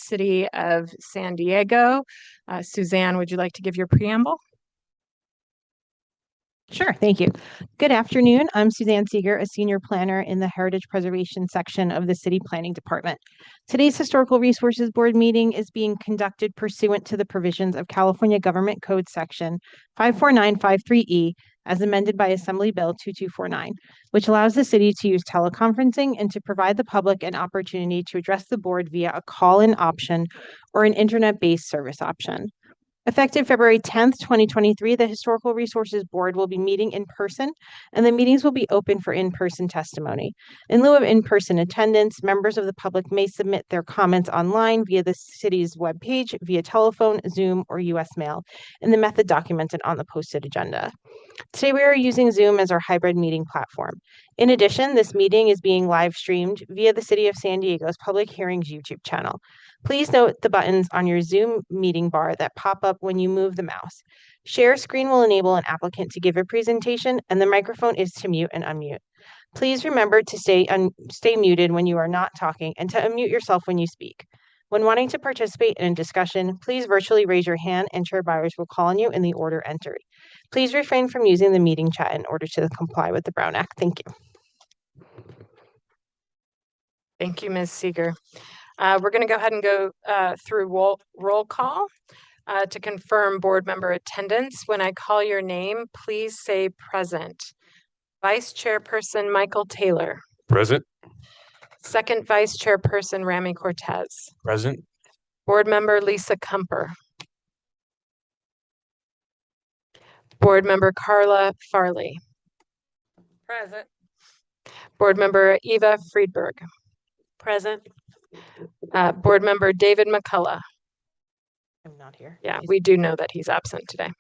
City of San Diego. Suzanne, would you like to give your preamble? Sure, thank you. Good afternoon. I'm Suzanne Seeger, a senior planner in the Heritage Preservation section of the City Planning Department. Today's Historical Resources Board meeting is being conducted pursuant to the provisions of California Government Code Section 54953E, as amended by Assembly Bill 2249, which allows the city to use teleconferencing and to provide the public an opportunity to address the board via a call-in option or an internet-based service option. Effective February 10th, 2023, the Historical Resources Board will be meeting in person, and the meetings will be open for in-person testimony. In lieu of in-person attendance, members of the public may submit their comments online via the city's webpage, via telephone, Zoom, or U.S. mail, in the method documented on the posted agenda. Today, we are using Zoom as our hybrid meeting platform. In addition, this meeting is being live streamed via the City of San Diego's Public Hearings YouTube channel. Please note the buttons on your Zoom meeting bar that pop up when you move the mouse. Share screen will enable an applicant to give a presentation, and the microphone is to mute and unmute. Please remember to stay muted when you are not talking and to unmute yourself when you speak. When wanting to participate in a discussion, please virtually raise your hand and chair buyers will call on you in the order entered. Please refrain from using the meeting chat in order to comply with the Brown Act. Thank you. Thank you, Ms. Seeger. We're going to go ahead and go through roll call to confirm board member attendance. When I call your name, please say present. Vice Chairperson Michael Taylor. Present. Second Vice Chairperson Rami Cortez. Present. Board member Lisa Kumper. Board member Carla Farley. Present. Board member Eva Friedberg. Present. Board member David McCullough. I'm not here. Yeah, we do know that he's absent today.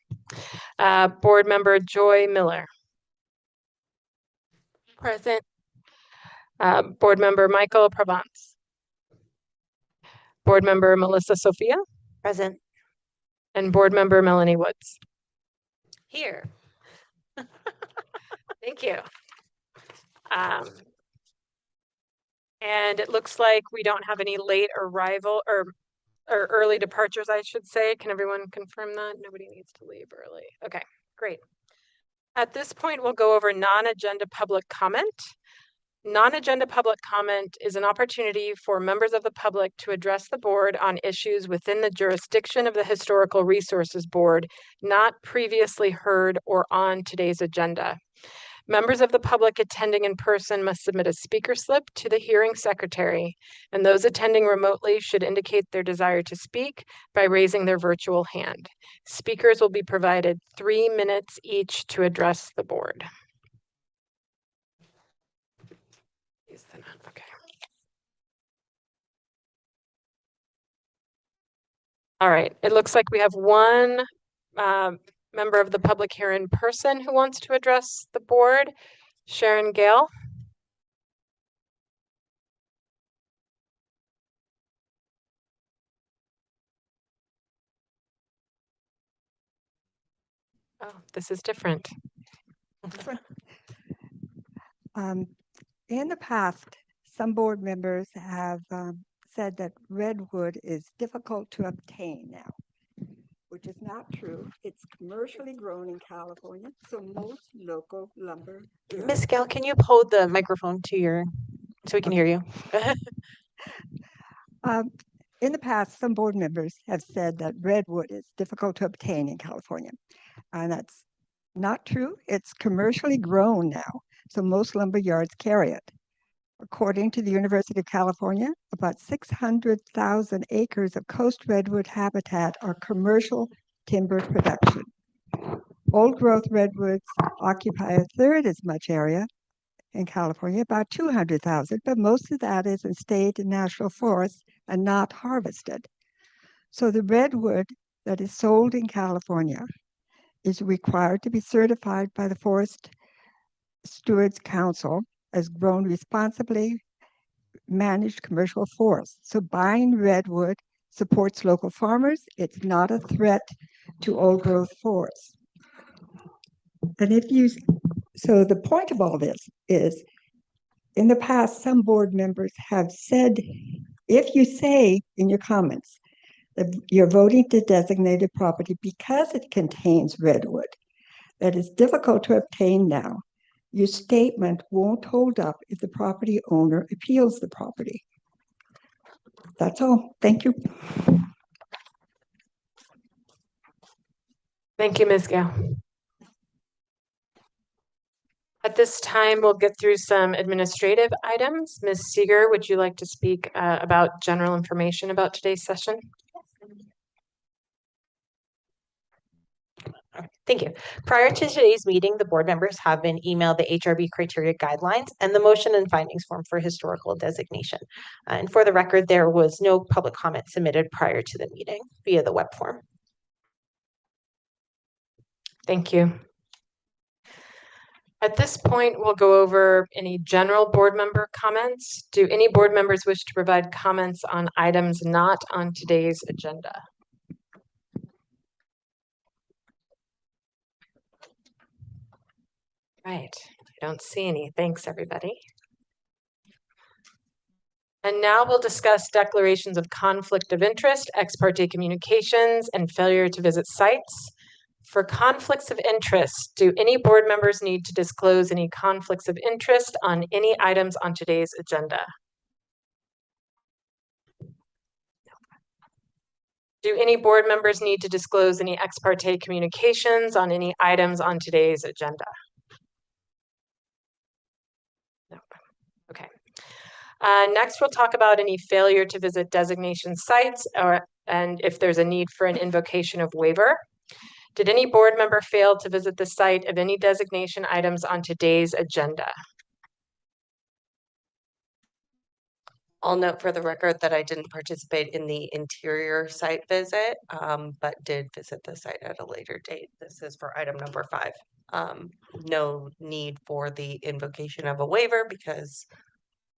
Board member Joy Miller. Present. Board member Michael Provence. Board member Melissa Sophia. Present. And board member Melanie Woods. Here. Thank you. And it looks like we don't have any late arrival or early departures, I should say. Can everyone confirm that? Nobody needs to leave early. Okay, great. At this point, we'll go over non-agenda public comment. Non-agenda public comment is an opportunity for members of the public to address the board on issues within the jurisdiction of the Historical Resources Board, not previously heard or on today's agenda. Members of the public attending in person must submit a speaker slip to the hearing secretary, and those attending remotely should indicate their desire to speak by raising their virtual hand. Speakers will be provided 3 minutes each to address the board. Okay. All right, it looks like we have one member of the public here in person who wants to address the board. Sharon Gale. Oh, this is different. In the past, some board members have said that redwood is difficult to obtain now, which is not true. It's commercially grown in California, so most local lumber. Ms. Gale, can you hold the microphone to your, so we can hear you? In the past, some board members have said that redwood is difficult to obtain in California, and that's not true. It's commercially grown now, so most lumber yards carry it. According to the University of California, about 600,000 acres of coast redwood habitat are commercial timber production. Old growth redwoods occupy a third as much area in California, about 200,000, but most of that is in state and national forests and not harvested. So the redwood that is sold in California is required to be certified by the Forest Stewards Council as grown responsibly managed commercial forests. So buying redwood supports local farmers. It's not a threat to old growth forests. And so the point of all this is, in the past, some board members have said If you say in your comments that you're voting to designate a property because it contains redwood that is difficult to obtain now, your statement won't hold up if the property owner appeals the property. That's all. Thank you. Thank you, Ms. Gale. At this time, we'll get through some administrative items. Ms. Seeger, would you like to speak about general information about today's session? Thank you. Prior to today's meeting, the board members have been emailed the HRB criteria guidelines and the motion and findings form for historical designation. And for the record, there was no public comment submitted prior to the meeting via the web form. Thank you. At this point, we'll go over any general board member comments. Do any board members wish to provide comments on items not on today's agenda? Right, I don't see any. Thanks, everybody. And now we'll discuss declarations of conflict of interest, ex parte communications, and failure to visit sites. For conflicts of interest, do any board members need to disclose any conflicts of interest on any items on today's agenda? Do any board members need to disclose any ex parte communications on any items on today's agenda? No. Okay. Next, we'll talk about any failure to visit designation sites and if there's a need for an invocation of waiver. Did any board member fail to visit the site of any designation items on today's agenda? I'll note for the record that I didn't participate in the interior site visit, but did visit the site at a later date. This is for item number 5. No need for the invocation of a waiver because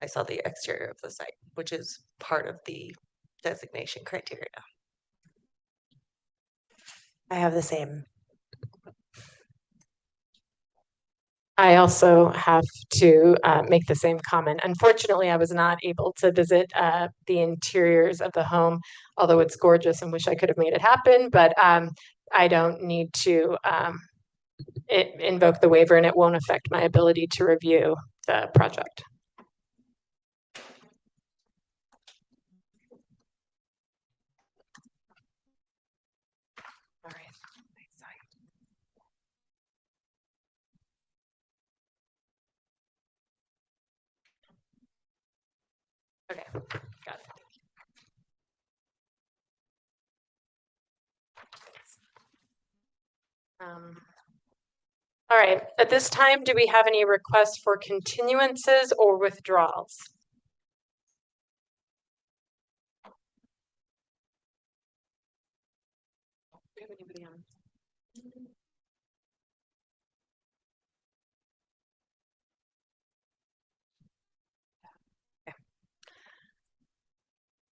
I saw the exterior of the site, which is part of the designation criteria. I have the same. I also have to make the same comment. Unfortunately, I was not able to visit the interiors of the home, although it's gorgeous and wish I could have made it happen, but I don't need to invoke the waiver and it won't affect my ability to review the project. All right. Okay, got it. All right, at this time, do we have any requests for continuances or withdrawals? Do we have anybody on?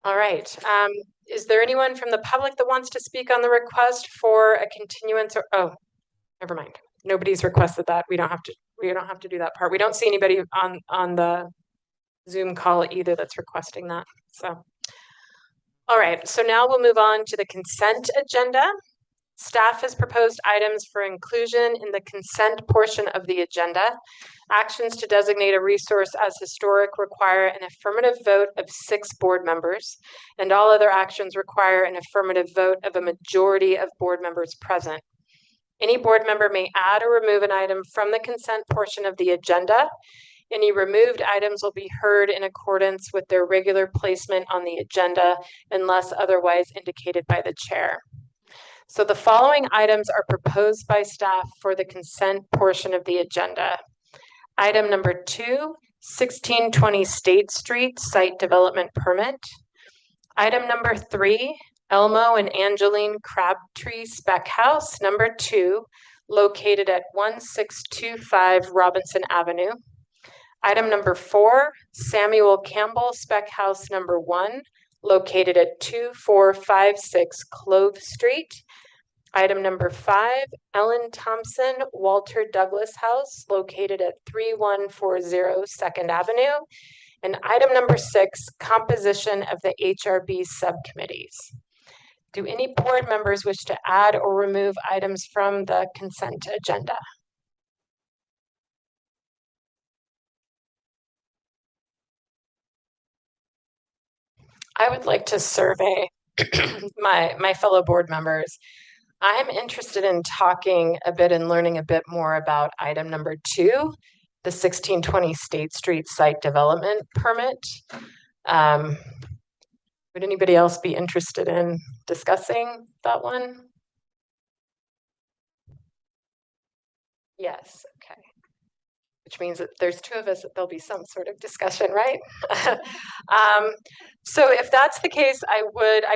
All right. Is there anyone from the public that wants to speak on the request for a continuance or, oh, never mind. Nobody's requested that. We don't have to do that part. We don't see anybody on the Zoom call either that's requesting that. So, all right. So now we'll move on to the consent agenda. Staff has proposed items for inclusion in the consent portion of the agenda. Actions to designate a resource as historic require an affirmative vote of 6 board members, and all other actions require an affirmative vote of a majority of board members present. Any board member may add or remove an item from the consent portion of the agenda. Any removed items will be heard in accordance with their regular placement on the agenda unless otherwise indicated by the chair. So the following items are proposed by staff for the consent portion of the agenda. Item number 2, 1620 State Street Site Development Permit. Item number 3, Elmo and Angeline Crabtree Spec House, number 2, located at 1625 Robinson Avenue. Item number 4, Samuel Campbell Spec House, number 1, located at 2456 Clove Street. Item number 5, Ellen Thompson Walter Douglas House, located at 3140 2nd Avenue. And item number 6, composition of the HRB subcommittees. Do any board members wish to add or remove items from the consent agenda? I would like to survey my fellow board members. I'm interested in talking a bit and learning a bit more about item number 2, the 1620 State Street site development permit. Would anybody else be interested in discussing that one? Yes, okay. Which means that there's 2 of us, that there'll be some sort of discussion, right? So if that's the case, I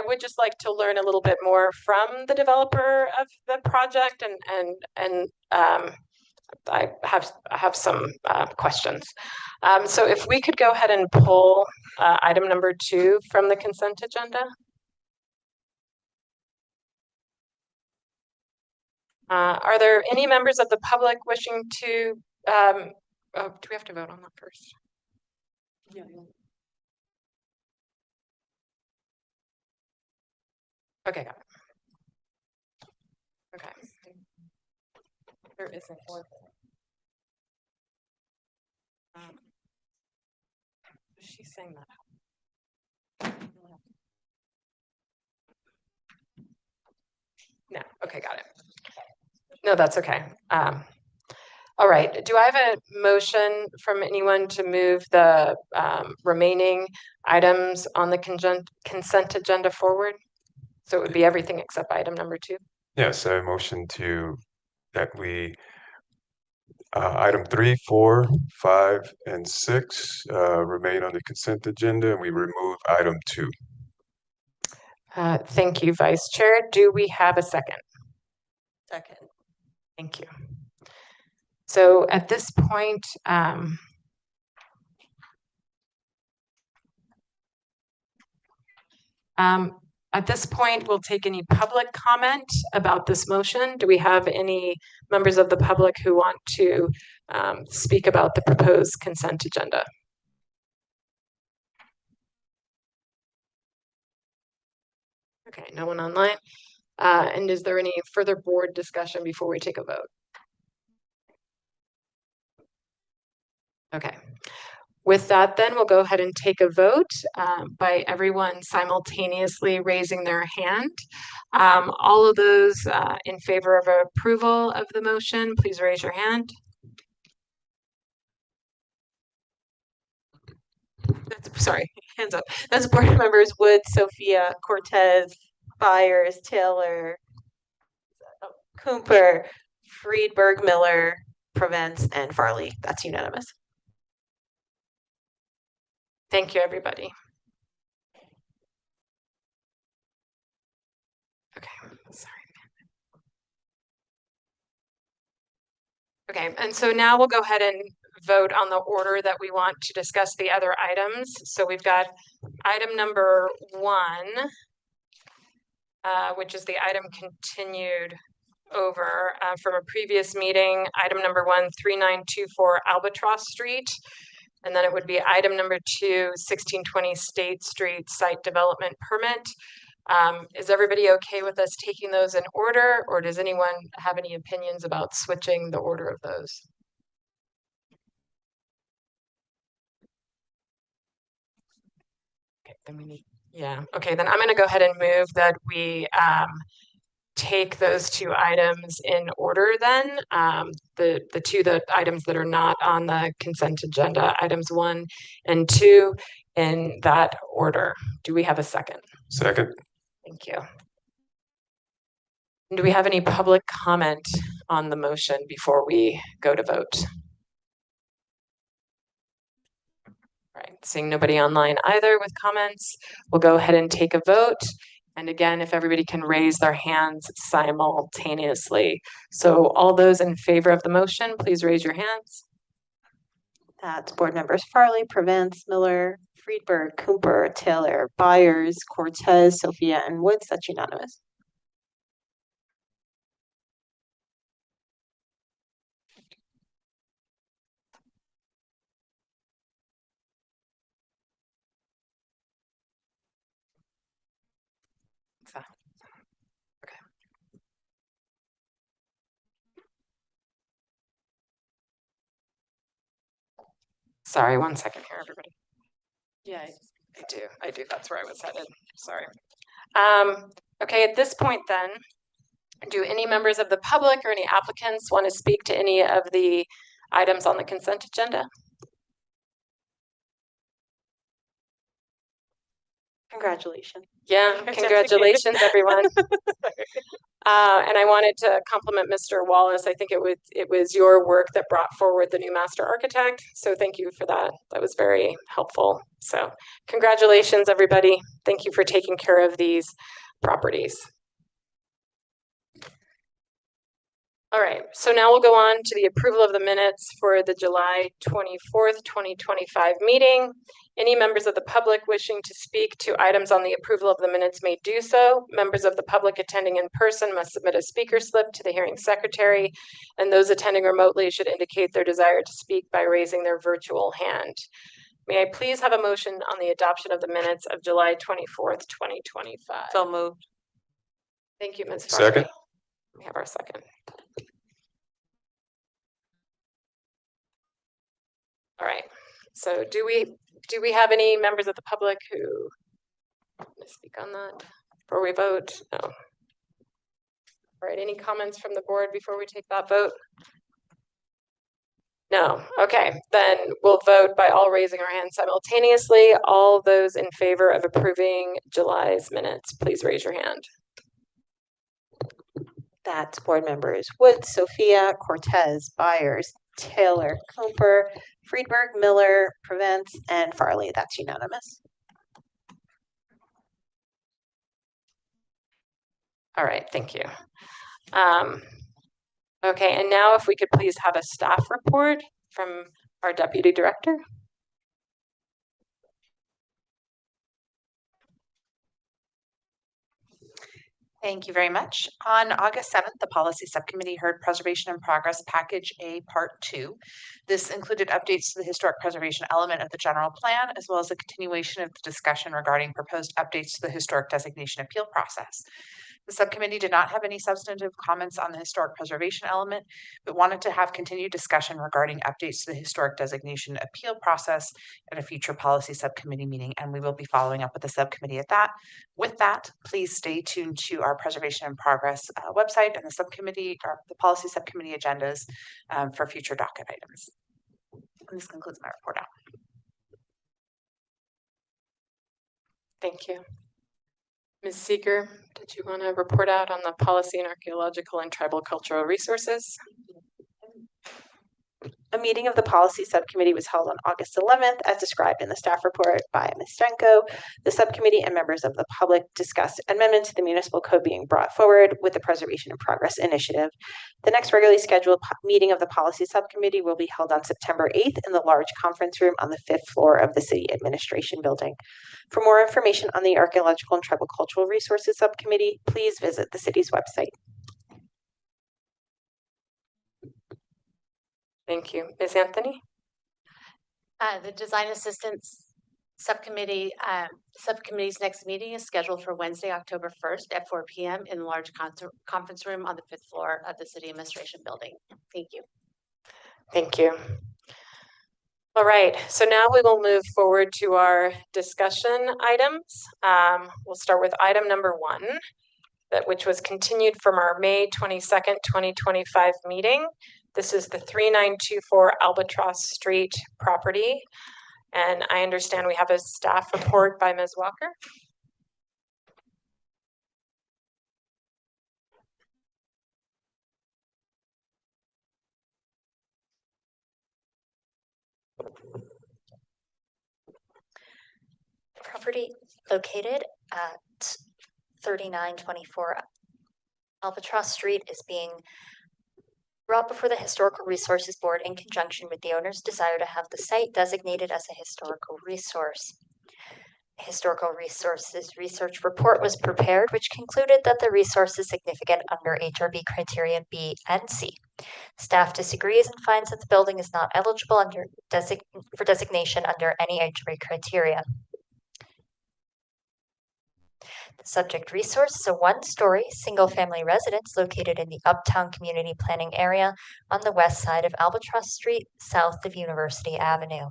would just like to learn a little bit more from the developer of the project, and I have some questions. So if we could go ahead and pull item number 2 from the consent agenda. Are there any members of the public wishing to, oh, do we have to vote on that first? Yeah. Okay, got it. Okay. There isn't one. She's saying that. No, okay, got it. No, that's okay. All right, do I have a motion from anyone to move the remaining items on the consent agenda forward? So it would be everything except item number 2? Yes, I motion that we item 3, 4, 5, and 6 remain on the consent agenda, and we remove item 2. Thank you, Vice Chair. Do we have a second? Second. Thank you. So at this point, we'll take any public comment about this motion. Do we have any members of the public who want to speak about the proposed consent agenda? Okay, no one online. And is there any further board discussion before we take a vote? Okay. With that, then we'll go ahead and take a vote by everyone simultaneously raising their hand. All of those in favor of approval of the motion, please raise your hand. Sorry, hands up. That's board members Wood, Sophia, Cortez, Byers, Taylor, Cooper, Friedberg, Miller, Prevents and Farley. That's unanimous. Thank you, everybody. Okay, sorry. Okay, and so now we'll go ahead and vote on the order that we want to discuss the other items. So we've got item number 1, which is the item continued over from a previous meeting, item number 1, 3924 Albatross Street. And then it would be item number 2, 1620 State Street site development permit. Is everybody okay with us taking those in order, or does anyone have any opinions about switching the order of those? Okay, then we need, yeah, okay, then I'm gonna go ahead and move that we take those 2 items in order then. The items that are not on the consent agenda, items 1 and 2 in that order. Do we have a second? Second. Thank you. Do we have any public comment on the motion before we go to vote? All right, seeing nobody online either with comments, we'll go ahead and take a vote. And again, if everybody can raise their hands simultaneously. So all those in favor of the motion, please raise your hands. That's board members Farley, Prevents, Miller, Friedberg, Cooper, Taylor, Byers, Cortez, Sophia, and Woods. That's unanimous. So, okay. Sorry, 1 second here, everybody. Yeah, I do. That's where I was headed. Sorry. Okay, at this point then, do any members of the public or any applicants want to speak to any of the items on the consent agenda? Congratulations. Yeah, congratulations, everyone. And I wanted to compliment Mr. Wallace. I think it was your work that brought forward the new master architect. So thank you for that. That was very helpful. So congratulations, everybody. Thank you for taking care of these properties. All right, so now we'll go on to the approval of the minutes for the July 24th, 2025 meeting. Any members of the public wishing to speak to items on the approval of the minutes may do so. Members of the public attending in person must submit a speaker slip to the hearing secretary, and those attending remotely should indicate their desire to speak by raising their virtual hand. May I please have a motion on the adoption of the minutes of July 24th, 2025? So moved. Thank you, Ms. Farley. Second. We have our second. All right, so do we have any members of the public who want to speak on that before we vote? No. All right, any comments from the board before we take that vote? No, okay, then we'll vote by all raising our hands simultaneously. All those in favor of approving July's minutes, please raise your hand. That's board members Woods, Sophia, Cortez, Byers, Taylor, Cooper, Friedberg, Miller, Prevents, and Farley. That's unanimous. All right, thank you. Okay, and now if we could please have a staff report from our deputy director. Thank you very much. On August 7th, the Policy Subcommittee heard Preservation in Progress Package A Part 2. This included updates to the historic preservation element of the general plan, as well as a continuation of the discussion regarding proposed updates to the historic designation appeal process. The subcommittee did not have any substantive comments on the historic preservation element, but wanted to have continued discussion regarding updates to the historic designation appeal process at a future policy subcommittee meeting, and we will be following up with the subcommittee at that. With that, please stay tuned to our Preservation in Progress website and the subcommittee or the policy subcommittee agendas for future docket items. And this concludes my report out. Thank you. Ms. Seeger, did you want to report out on the policy in archaeological and tribal cultural resources? A meeting of the policy subcommittee was held on August 11th, as described in the staff report by Ms. Stenko. The subcommittee and members of the public discussed amendments to the municipal code being brought forward with the Preservation in Progress initiative. The next regularly scheduled meeting of the policy subcommittee will be held on September 8th in the large conference room on the 5th floor of the City Administration Building. For more information on the Archaeological and Tribal Cultural Resources Subcommittee, please visit the city's website. Thank you. Ms. Anthony? The Design Assistance Subcommittee, subcommittee's next meeting is scheduled for Wednesday, October 1st at 4 p.m. in the large conference room on the 5th floor of the City Administration Building. Thank you. Thank you. All right, so now we will move forward to our discussion items. We'll start with item number 1, which was continued from our May 22nd, 2025 meeting. This is the 3924 Albatross Street property. And I understand we have a staff report by Ms. Walker. The property located at 3924 Albatross Street is being brought before the Historical Resources Board in conjunction with the owner's desire to have the site designated as a historical resource. A historical resources research report was prepared, which concluded that the resource is significant under HRB criteria B and C. Staff disagrees and finds that the building is not eligible for designation under any HRB criteria. The subject resource is a one-story, single-family residence located in the Uptown Community Planning area on the west side of Albatross Street, south of University Avenue.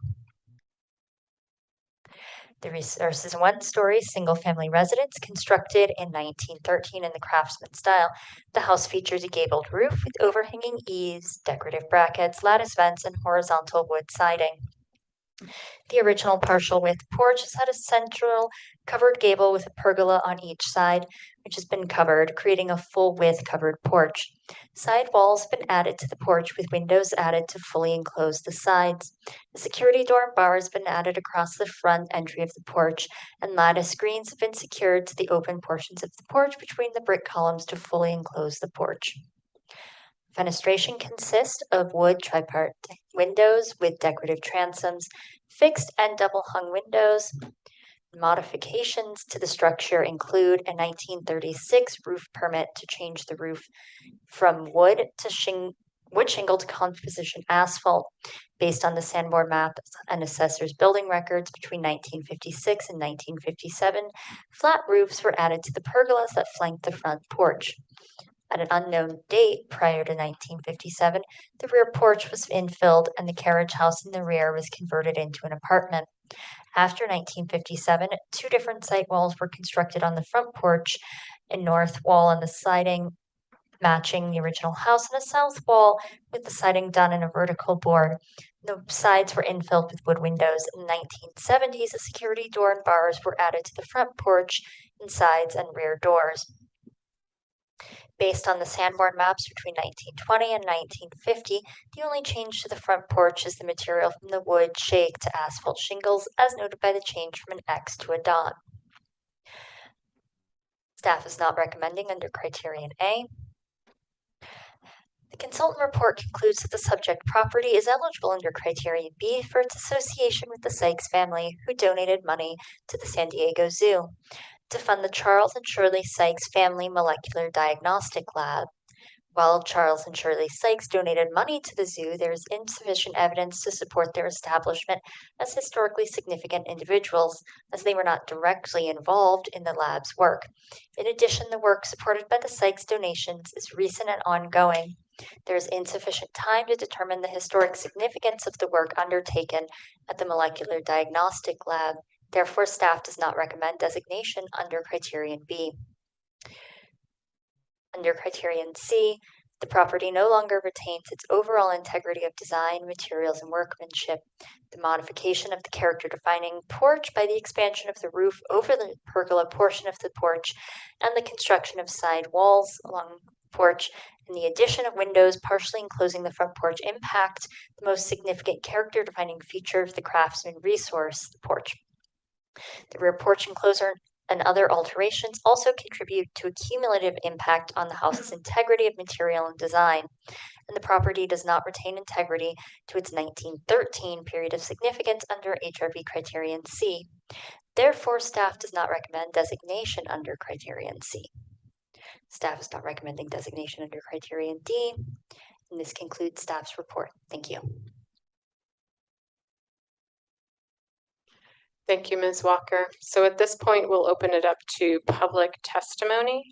The resource is a one-story, single-family residence constructed in 1913 in the Craftsman style. The house features a gabled roof with overhanging eaves, decorative brackets, lattice vents, and horizontal wood siding. The original partial width porch has had a central covered gable with a pergola on each side, which has been covered, creating a full width covered porch. Side walls have been added to the porch with windows added to fully enclose the sides. The security door and bar has been added across the front entry of the porch, and lattice screens have been secured to the open portions of the porch between the brick columns to fully enclose the porch. Fenestration consists of wood tripart windows with decorative transoms, fixed and double hung windows. Modifications to the structure include a 1936 roof permit to change the roof from wood shingle to composition asphalt based on the Sanborn map and assessor's building records between 1956 and 1957. Flat roofs were added to the pergolas that flanked the front porch. At an unknown date prior to 1957, the rear porch was infilled and the carriage house in the rear was converted into an apartment. After 1957, two different site walls were constructed on the front porch, a north wall and the siding matching the original house, and a south wall with the siding done in a vertical board. The sides were infilled with wood windows. In the 1970s, a security door and bars were added to the front porch and sides and rear doors. Based on the Sanborn maps between 1920 and 1950, the only change to the front porch is the material from the wood shake to asphalt shingles, as noted by the change from an X to a dot. Staff is not recommending under Criterion A. The consultant report concludes that the subject property is eligible under Criterion B for its association with the Sykes family, who donated money to the San Diego Zoo to fund the Charles and Shirley Sykes Family Molecular Diagnostic Lab. While Charles and Shirley Sykes donated money to the zoo, there is insufficient evidence to support their establishment as historically significant individuals, as they were not directly involved in the lab's work. In addition, the work supported by the Sykes donations is recent and ongoing. There is insufficient time to determine the historic significance of the work undertaken at the Molecular Diagnostic Lab. Therefore, staff does not recommend designation under Criterion B. Under Criterion C, the property no longer retains its overall integrity of design, materials, and workmanship. The modification of the character-defining porch by the expansion of the roof over the pergola portion of the porch and the construction of side walls along the porch and the addition of windows partially enclosing the front porch impact the most significant character-defining feature of the Craftsman resource, the porch. The rear porch enclosure and other alterations also contribute to a cumulative impact on the house's integrity of material and design, and the property does not retain integrity to its 1913 period of significance under HRB Criterion C. Therefore, staff does not recommend designation under Criterion C. Staff is not recommending designation under Criterion D, and this concludes staff's report. Thank you. Thank you, Ms. Walker. So at this point, we'll open it up to public testimony.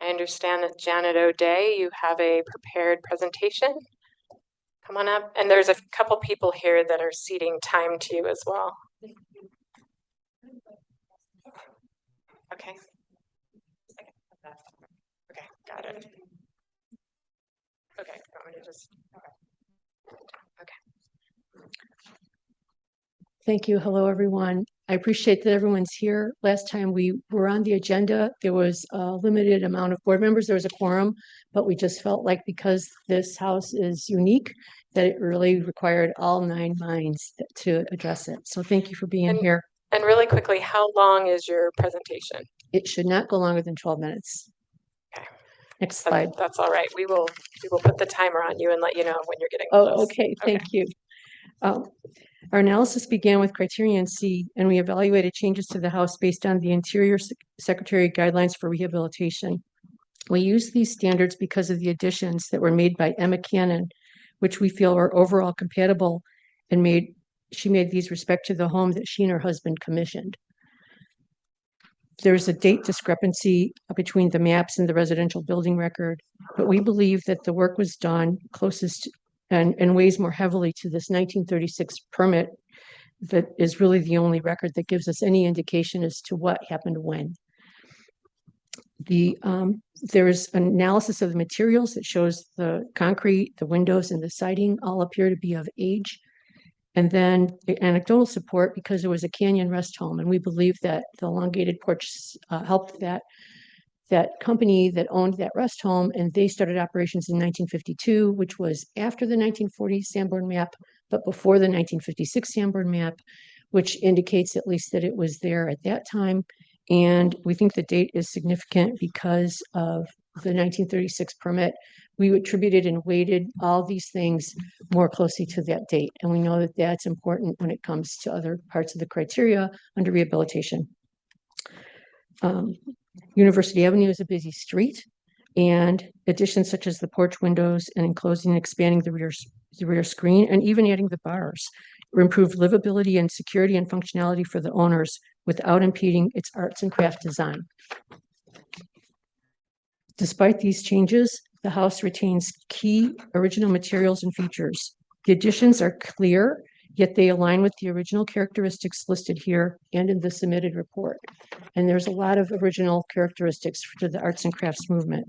I understand that Janet O'Day, you have a prepared presentation. Come on up. And there's a couple people here that are ceding time to you as well. Okay. Okay, got it. Okay, you want me to just, okay. Thank you. Hello, everyone. I appreciate that everyone's here. Last time we were on the agenda, there was a limited amount of board members. There was a quorum, but we just felt like because this house is unique, that it really required all 9 minds to address it. So thank you for being here. And really quickly, how long is your presentation? It should not go longer than 12 minutes. Okay. Next slide. That's all right. We will put the timer on you and let you know when you're getting Oh, close. okay. Thank you. Our analysis began with Criterion C, and we evaluated changes to the house based on the Interior Secretary guidelines for rehabilitation. We used these standards because of the additions that were made by Emma Cannon, which we feel are overall compatible, and she made these respect to the home that she and her husband commissioned. There's a date discrepancy between the maps and the residential building record, but we believe that the work was done closest and weighs more heavily to this 1936 permit that is really the only record that gives us any indication as to what happened when. There is an analysis of the materials that shows the concrete, the windows, and the siding all appear to be of age. And then the anecdotal support, because it was a canyon rest home, and we believe that the elongated porch helped that company that owned that rest home, and they started operations in 1952, which was after the 1940 Sanborn map, but before the 1956 Sanborn map, which indicates at least that it was there at that time. And we think the date is significant because of the 1936 permit. We attributed and weighted all these things more closely to that date. And we know that that's important when it comes to other parts of the criteria under rehabilitation. University Avenue is a busy street, and additions such as the porch windows and enclosing and expanding the rear screen, and even adding the bars, improve livability and security and functionality for the owners without impeding its arts and craft design. Despite these changes, the house retains key original materials and features. The additions are clear, yet they align with the original characteristics listed here and in the submitted report. And there's a lot of original characteristics to the arts and crafts movement.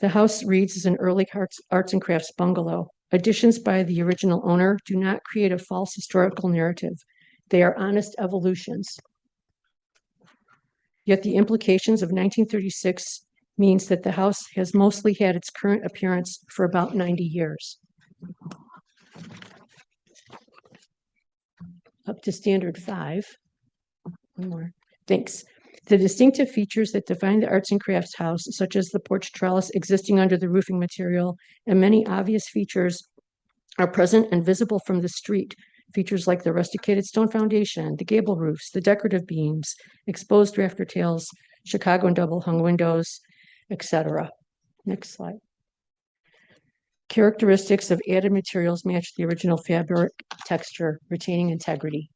The house reads as an early arts and crafts bungalow. Additions by the original owner do not create a false historical narrative. They are honest evolutions. Yet the implications of 1936 means that the house has mostly had its current appearance for about 90 years. Up to standard 5. One more. Thanks. The distinctive features that define the arts and crafts house, such as the porch trellis existing under the roofing material, and many obvious features are present and visible from the street. Features like the rusticated stone foundation, the gable roofs, the decorative beams, exposed rafter tails, Chicago and double hung windows, etc. Next slide. Characteristics of added materials match the original fabric texture, retaining integrity.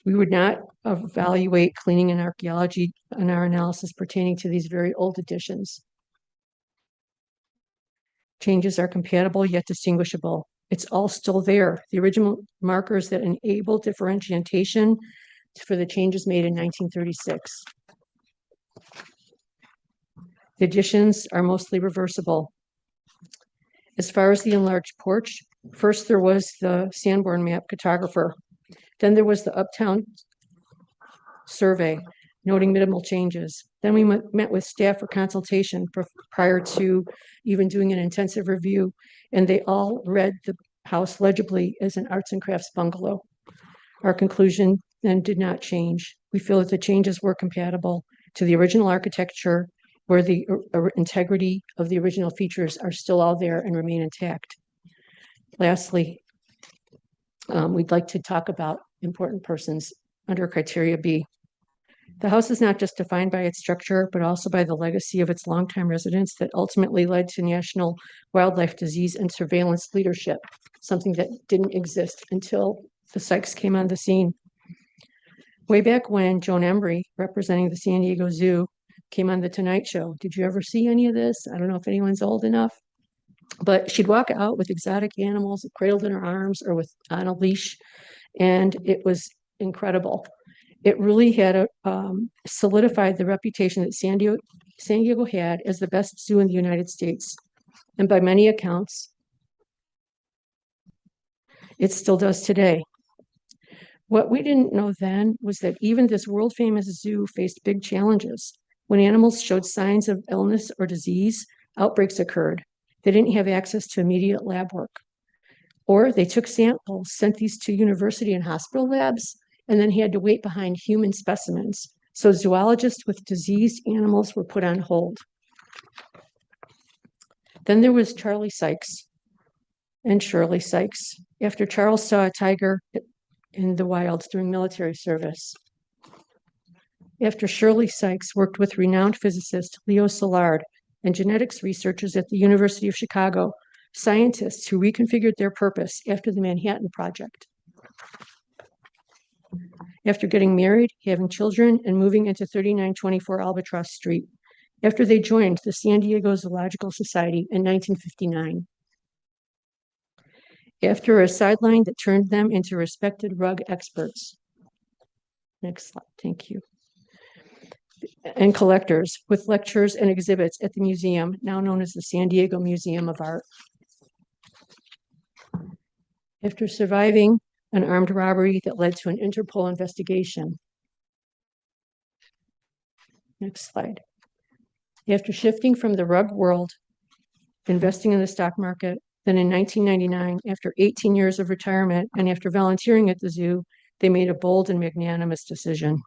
We would not evaluate cleaning and archaeology in our analysis pertaining to these very old additions. Changes are compatible yet distinguishable. It's all still there. The original markers that enable differentiation for the changes made in 1936. The additions are mostly reversible. As far as the enlarged porch, first there was the Sanborn map cartographer. Then there was the Uptown survey noting minimal changes. Then we met with staff for consultation prior to even doing an intensive review, and they all read the house legibly as an arts and crafts bungalow. Our conclusion then did not change. We feel that the changes were compatible to the original architecture, where the integrity of the original features are still all there and remain intact. Lastly, we'd like to talk about important persons under criteria B. The house is not just defined by its structure, but also by the legacy of its longtime residents that ultimately led to national wildlife disease and surveillance leadership, something that didn't exist until the Sykes came on the scene. Way back when Joan Embry, representing the San Diego Zoo, came on The Tonight Show. Did you ever see any of this? I don't know if anyone's old enough, but she'd walk out with exotic animals cradled in her arms or on a leash, and it was incredible. It really had solidified the reputation that San Diego had as the best zoo in the United States. And by many accounts, it still does today. What we didn't know then was that even this world famous zoo faced big challenges. When animals showed signs of illness or disease, outbreaks occurred. They didn't have access to immediate lab work. Or they took samples, sent these to university and hospital labs, and then had to wait behind human specimens. So zoologists with diseased animals were put on hold. Then there was Charlie Sykes and Shirley Sykes, after Charles saw a tiger in the wilds during military service. After Shirley Sykes worked with renowned physicist Leo Szilard and genetics researchers at the University of Chicago, scientists who reconfigured their purpose after the Manhattan Project. After getting married, having children, and moving into 3924 Albatross Street, after they joined the San Diego Zoological Society in 1959. After a sideline that turned them into respected rug experts. Next slide, thank you. And collectors with lectures and exhibits at the museum, now known as the San Diego Museum of Art. After surviving an armed robbery that led to an Interpol investigation. Next slide. After shifting from the rug world, investing in the stock market, then in 1999, after 18 years of retirement and after volunteering at the zoo, they made a bold and magnanimous decision.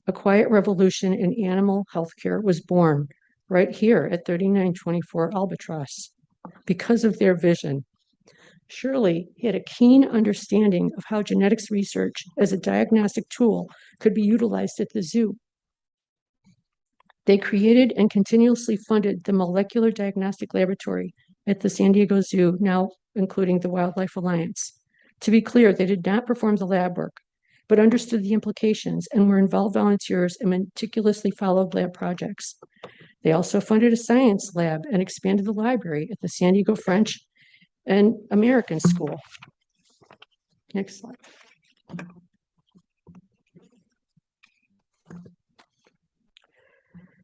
A quiet revolution in animal healthcare was born right here at 3924 Albatross because of their vision. Shirley had a keen understanding of how genetics research as a diagnostic tool could be utilized at the zoo. They created and continuously funded the Molecular Diagnostic Laboratory at the San Diego Zoo, now including the Wildlife Alliance. To be clear, they did not perform the lab work, but understood the implications and were involved volunteers and meticulously followed lab projects. They also funded a science lab and expanded the library at the San Diego French and American School. Next slide.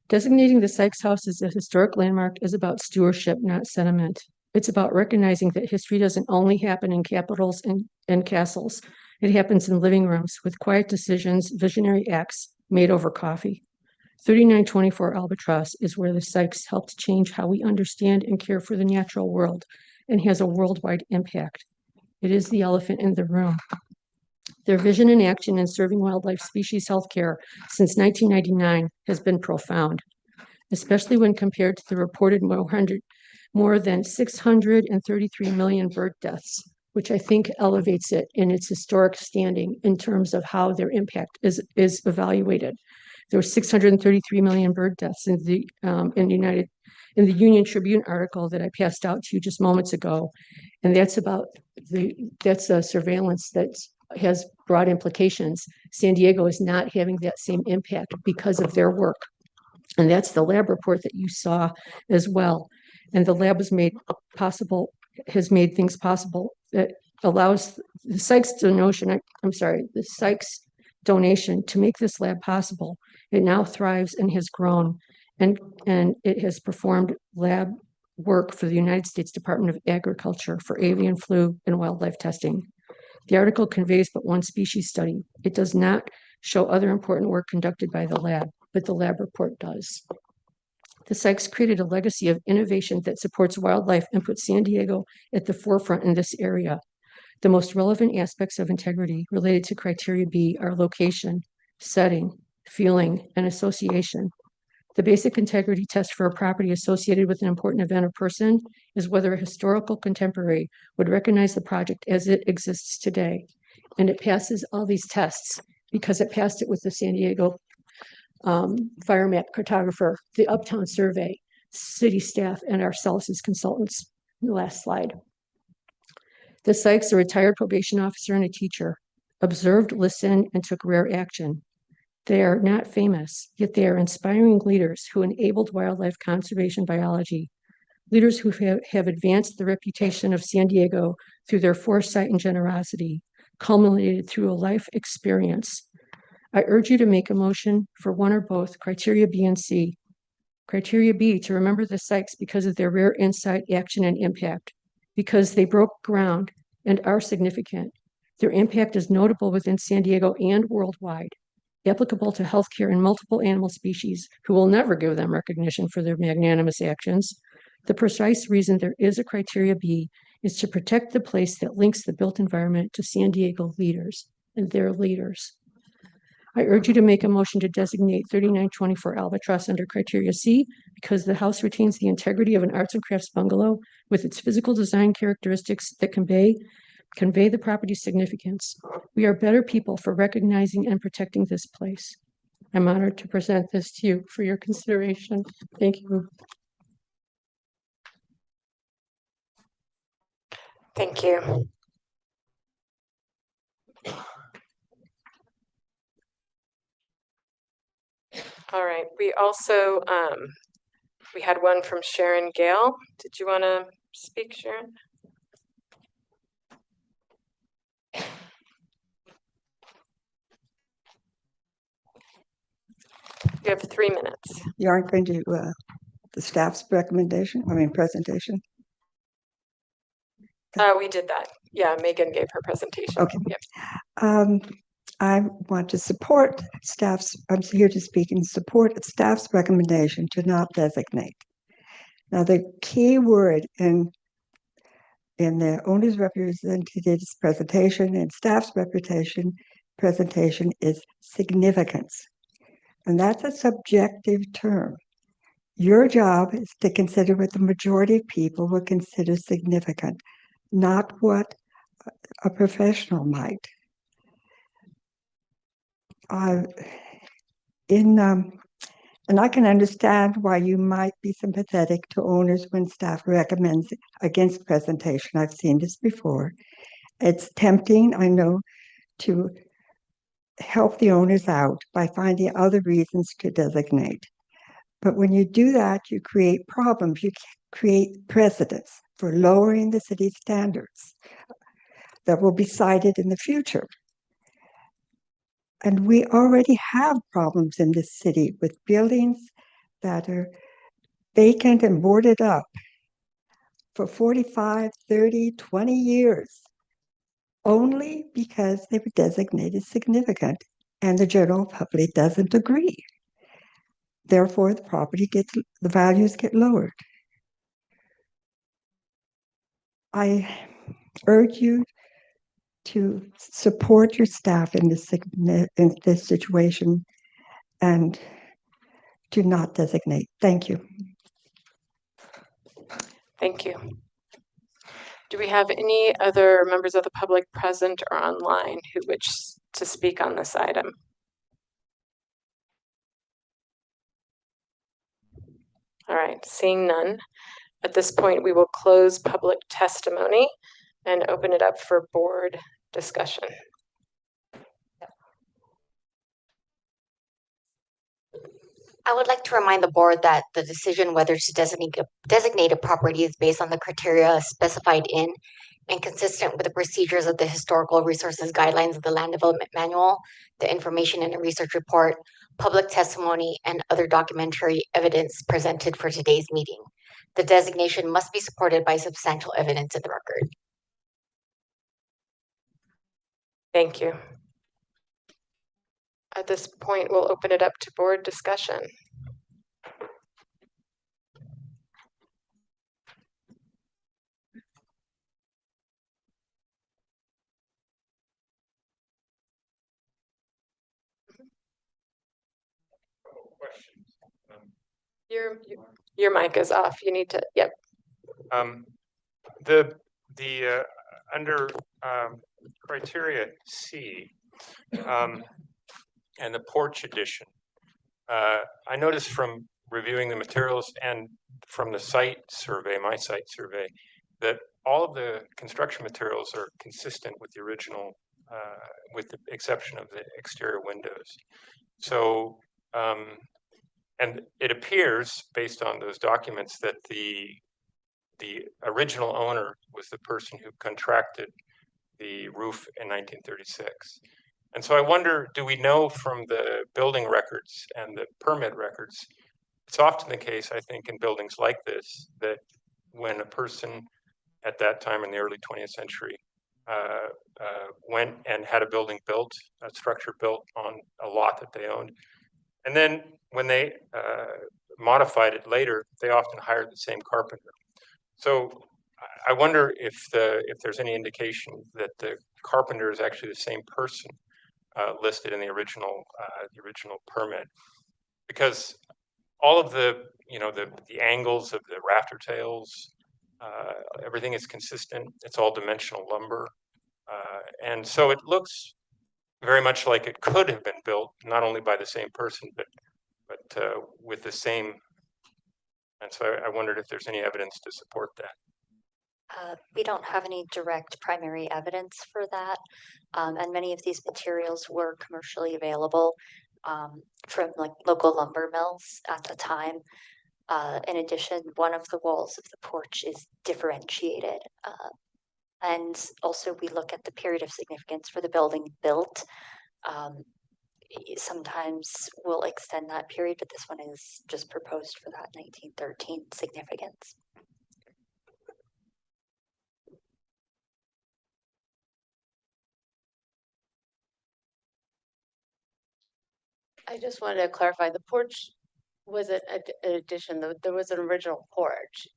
Designating the Sykes House as a historic landmark is about stewardship, not sentiment. It's about recognizing that history doesn't only happen in capitals and castles. It happens in living rooms with quiet decisions, visionary acts made over coffee. 3924 Albatross is where the Sykes helped change how we understand and care for the natural world and has a worldwide impact. It is the elephant in the room. Their vision and action in serving wildlife species healthcare since 1999 has been profound, especially when compared to the reported more than 633 million bird deaths, which I think elevates it in its historic standing in terms of how their impact is evaluated. There were 633 million bird deaths in the Union Tribune article that I passed out to you just moments ago, and that's a surveillance that has broad implications. San Diego is not having that same impact because of their work, and that's the lab report that you saw as well. And the lab has made things possible that allows the Sykes donation to make this lab possible. It now thrives and has grown, and it has performed lab work for the United States Department of Agriculture for avian flu and wildlife testing. The article conveys but one species study. It does not show other important work conducted by the lab, but the lab report does. The Sykes created a legacy of innovation that supports wildlife and puts San Diego at the forefront in this area. The most relevant aspects of integrity related to criteria B are location, setting, feeling, and association. The basic integrity test for a property associated with an important event or person is whether a historical contemporary would recognize the project as it exists today. And it passes all these tests because it passed it with the San Diego fire map cartographer, the Uptown Survey, city staff, and ourselves as consultants. The last slide. The Sykes, a retired probation officer and a teacher, observed, listened, and took rare action. They are not famous, yet they are inspiring leaders who enabled wildlife conservation biology, leaders who have advanced the reputation of San Diego through their foresight and generosity, culminated through a life experience. I urge you to make a motion for one or both criteria B and C. Criteria B, to remember the Sykes because of their rare insight, action, and impact, because they broke ground and are significant. Their impact is notable within San Diego and worldwide, applicable to healthcare in multiple animal species who will never give them recognition for their magnanimous actions. The precise reason there is a criteria B is to protect the place that links the built environment to San Diego leaders and their leaders. I urge you to make a motion to designate 3924 Albatross under criteria C because the house retains the integrity of an arts and crafts bungalow with its physical design characteristics that convey the property's significance. We are better people for recognizing and protecting this place. I'm honored to present this to you for your consideration. Thank you. Thank you. All right, we also, we had one from Sharon Gale. Did you want to speak, Sharon? You have 3 minutes. You aren't going to the staff's presentation? We did that. Yeah, Megan gave her presentation. Okay. Yep. I want to support I'm here to speak in support of staff's recommendation to not designate. Now, the key word in the owner's representative's presentation and staff's presentation is significance. And that's a subjective term. Your job is to consider what the majority of people will consider significant, not what a professional might. And I can understand why you might be sympathetic to owners when staff recommends against presentation. I've seen this before. It's tempting, I know, to help the owners out by finding other reasons to designate. But when you do that, you create problems. You create precedents for lowering the city's standards that will be cited in the future. And we already have problems in this city with buildings that are vacant and boarded up for 45, 30, 20 years, only because they were designated significant and the general public doesn't agree. Therefore, the values get lowered. I urge you to support your staff in this situation and do not designate. Thank you. Thank you. Do we have any other members of the public present or online who wish to speak on this item? All right, seeing none. At this point, we will close public testimony and open it up for board discussion. I would like to remind the board that the decision whether to designate a property is based on the criteria specified in and consistent with the procedures of the Historical Resources Guidelines of the Land Development Manual, the information in the research report, public testimony, and other documentary evidence presented for today's meeting. The designation must be supported by substantial evidence in the record. Thank you. At this point, we'll open it up to board discussion. Your mic is off. You need to, yep. Under criteria C and the porch addition, I noticed from reviewing the materials and from the site survey, my site survey, that all of the construction materials are consistent with the original, with the exception of the exterior windows. So, and it appears, based on those documents, that the original owner was the person who contracted the roof in 1936. And so I wonder, do we know from the building records and the permit records, it's often the case, I think, in buildings like this, that when a person at that time in the early 20th century went and had a building built, a structure built on a lot that they owned, and then when they modified it later, they often hired the same carpenter. So I wonder if there's any indication that the carpenter is actually the same person listed in the original permit, because all of the angles of the rafter tails, everything is consistent. It's all dimensional lumber, and so it looks very much like it could have been built not only by the same person, but with the same. And so I wondered if there's any evidence to support that. We don't have any direct primary evidence for that. And many of these materials were commercially available from like local lumber mills at the time. In addition, one of the walls of the porch is differentiated. And also we look at the period of significance for the building built. Sometimes we'll extend that period, but this one is just proposed for that 1913 significance. I just wanted to clarify, the porch wasn't an addition, there was an original porch.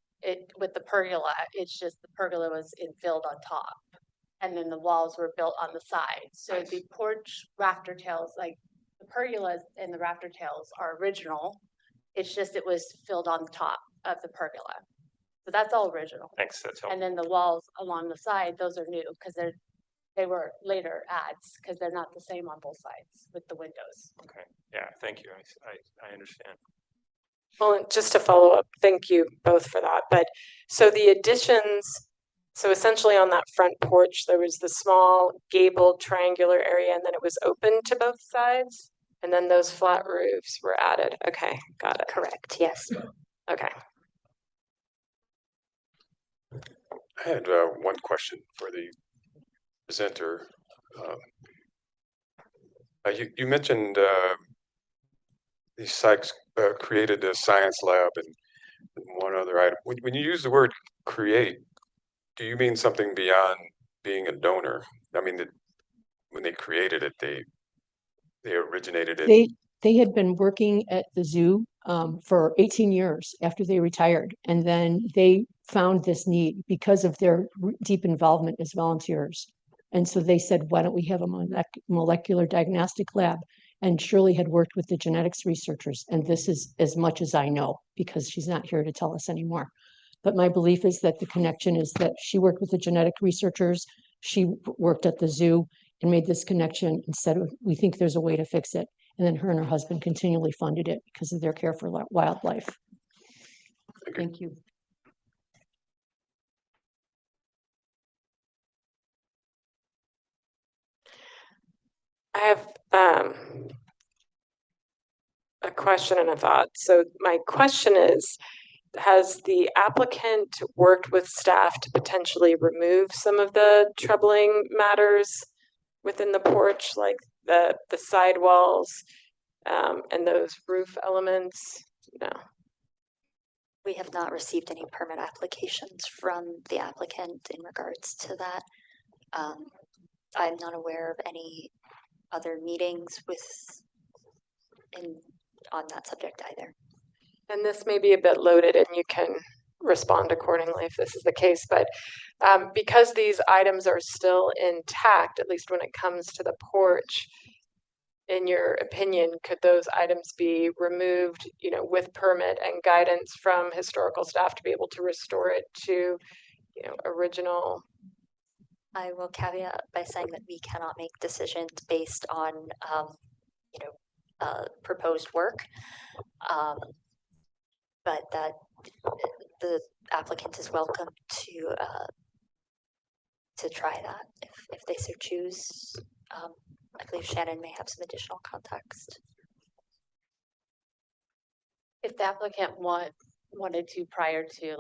With the pergola, it's just the pergola was infilled on top. And then the walls were built on the side. So the porch rafter tails, like the pergolas and the rafter tails are original. It's just it was filled on top of the pergola. So that's all original. Thanks, that's helpful. And then the walls along the side, those are new because they were later adds because they're not the same on both sides with the windows. Okay, yeah, thank you. I understand. Well, and just to follow up, thank you both for that. But so the additions, so essentially on that front porch, there was the small gabled triangular area and then it was open to both sides. And then those flat roofs were added. Okay, got it. Correct, yes. Okay. I had one question for the presenter. You mentioned these sites created a science lab and one other item. When you use the word create, do you mean something beyond being a donor? I mean, when they created it, they originated it. They had been working at the zoo for 18 years after they retired. And then they found this need because of their deep involvement as volunteers. And so they said, why don't we have a molecular diagnostic lab? And Shirley had worked with the genetics researchers. And this is as much as I know because she's not here to tell us anymore. But my belief is that the connection is that she worked with the genetic researchers. She worked at the zoo and made this connection and said, we think there's a way to fix it. And then her and her husband continually funded it because of their care for wildlife. Thank you. I have a question and a thought. So my question is, has the applicant worked with staff to potentially remove some of the troubling matters within the porch, like the side walls and those roof elements? No. We have not received any permit applications from the applicant in regards to that. I'm not aware of any other meetings on that subject either. And this may be a bit loaded and you can respond accordingly if this is the case, but because these items are still intact, at least when it comes to the porch, in your opinion, could those items be removed, with permit and guidance from historical staff to be able to restore it to, original? I will caveat by saying that we cannot make decisions based on, proposed work. But that the applicant is welcome to try that if they so choose. I believe Shannon may have some additional context. If the applicant wanted to prior to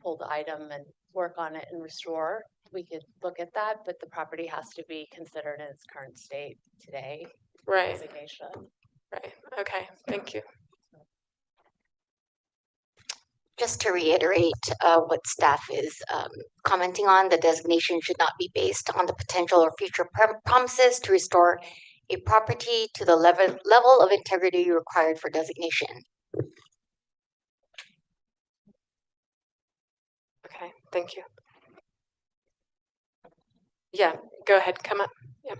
pull the item and work on it and restore, we could look at that, but the property has to be considered in its current state today. Right. Designation. Right. Okay. Thank you. Just to reiterate what staff is commenting on, the designation should not be based on the potential or future promises to restore a property to the level of integrity required for designation. Okay, thank you. Yeah, go ahead, come up. Yeah.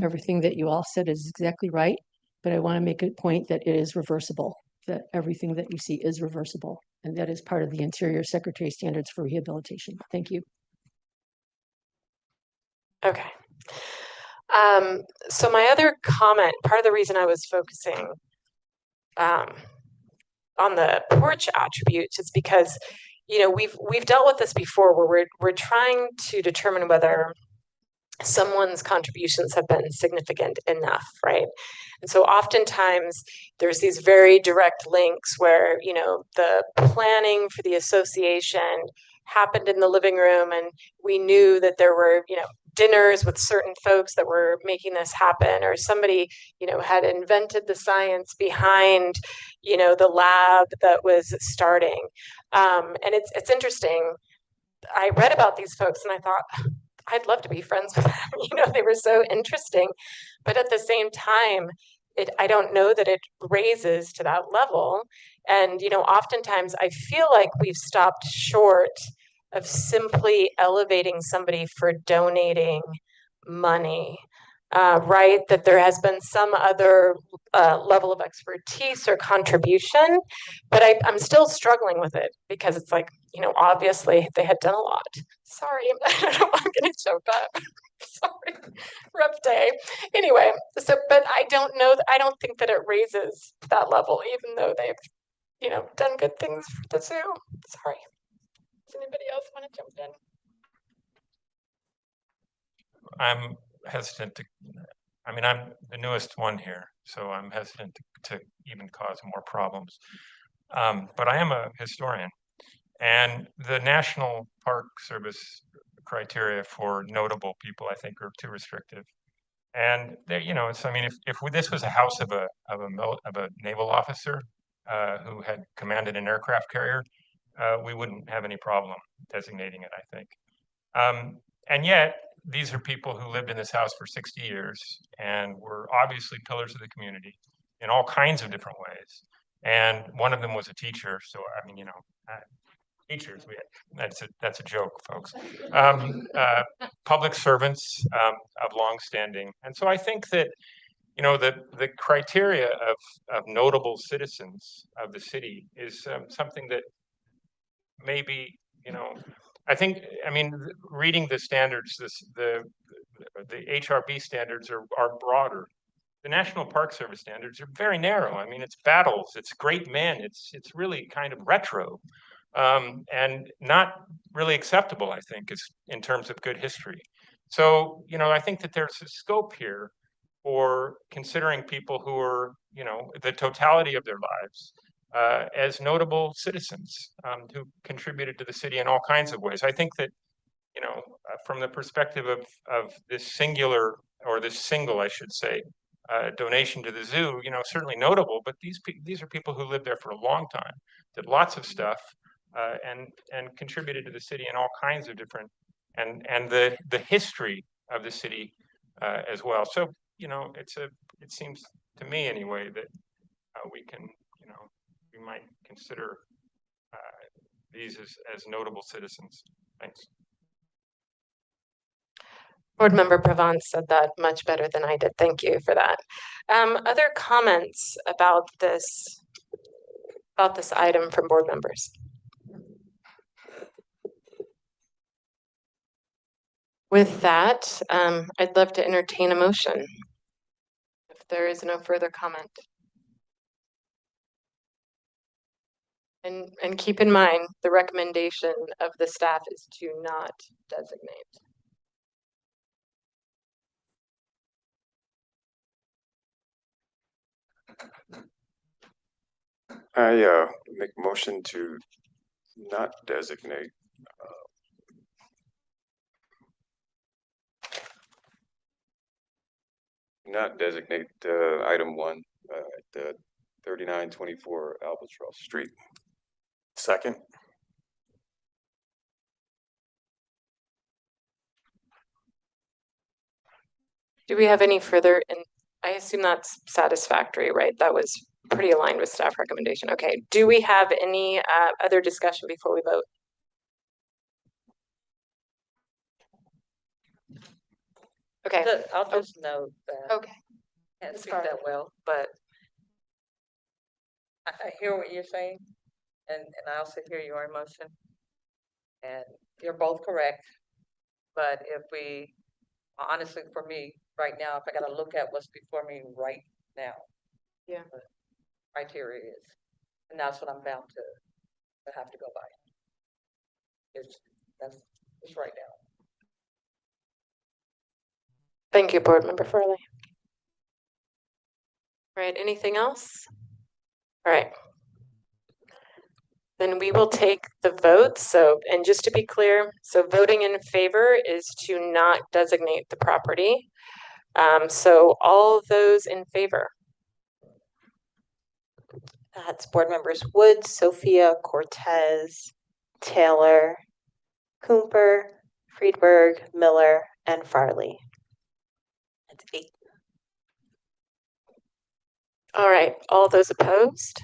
Everything that you all said is exactly right, but I want to make a point that it is reversible, that everything that you see is reversible, and that is part of the Interior Secretary standards for rehabilitation. Thank you. Okay. So my other comment, part of the reason I was focusing on the porch attributes, it's because, you know, we've dealt with this before where we're trying to determine whether someone's contributions have been significant enough, right? And so oftentimes there's these very direct links where, you know, the planning for the association happened in the living room and we knew that there were, you know, dinners with certain folks that were making this happen, or somebody, you know, had invented the science behind, you know, the lab that was starting. And it's interesting. I read about these folks and I thought, I'd love to be friends with them. You know, they were so interesting. But at the same time, I don't know that it raises to that level. And, you know, oftentimes I feel like we've stopped short of simply elevating somebody for donating money. Right? That there has been some other level of expertise or contribution, but I'm still struggling with it because it's like, you know, obviously they had done a lot. Sorry, I don't know why I'm getting choked up. Sorry, rough day. Anyway, so, but I don't know, I don't think that it raises that level, even though they've, you know, done good things for the zoo. Sorry. Does anybody else want to jump in? I'm hesitant to, I mean, I'm the newest one here, so I'm hesitant to even cause more problems. But I am a historian, and the National Park Service criteria for notable people, I think, are too restrictive. And there, you know, it's, I mean, if this was a house of a naval officer who had commanded an aircraft carrier, we wouldn't have any problem designating it, I think. And yet, these are people who lived in this house for 60 years and were obviously pillars of the community in all kinds of different ways. And one of them was a teacher. So, I mean, you know, teachers, that's a joke, folks. Public servants of longstanding. And so I think that, you know, the criteria of notable citizens of the city is something that maybe, you know, I think, I mean, reading the standards, the HRB standards are broader. The National Park Service standards are very narrow. I mean, it's battles, it's great men, it's really kind of retro, and not really acceptable, I think, is in terms of good history. So, you know, I think that there's a scope here for considering people who are, you know, the totality of their lives as notable citizens who contributed to the city in all kinds of ways. I think that, you know, from the perspective of this singular, or this single, I should say, donation to the zoo, you know, certainly notable, but these are people who lived there for a long time, did lots of stuff, and contributed to the city in all kinds of different, and the history of the city as well. So, you know, it seems to me anyway that we can, you know, we might consider these as notable citizens. Thanks. Board Member Provence said that much better than I did. Thank you for that. Other comments about this item from board members? With that, I'd love to entertain a motion if there is no further comment. And keep in mind, the recommendation of the staff is to not designate. I make a motion to not designate. Not designate item 1 at 3924 Albatross Street. Second. Do we have any further, and I assume that's satisfactory, right? That was pretty aligned with staff recommendation. Okay, do we have any other discussion before we vote? Okay. I'll just note that. Okay. Can't speak that well, but I hear what you're saying, and I also hear your emotion. And you're both correct. But if we, honestly, for me, right now, if I gotta look at what's before me right now. Yeah. The criteria is. And that's what I'm bound to have to go by. It's right now. Thank you, Board Member Farley. Right, anything else? All right. Then we will take the votes. So, and just to be clear, so voting in favor is to not designate the property. So all those in favor. That's board members Wood, Sophia, Cortez, Taylor, Cooper, Friedberg, Miller, and Farley. That's 8. All right, all those opposed?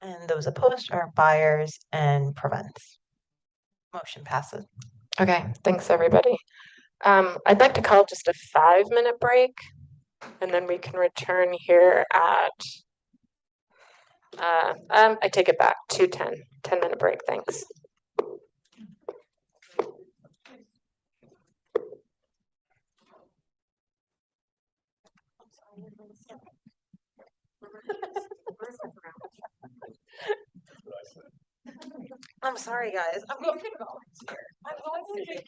And those opposed are Byers and Prevents. Motion passes. Okay, thanks everybody. I'd like to call just a 5-minute break and then we can return here at I take it back, 2:10, 10-minute break, thanks. I'm sorry, guys. I'm going to volunteer.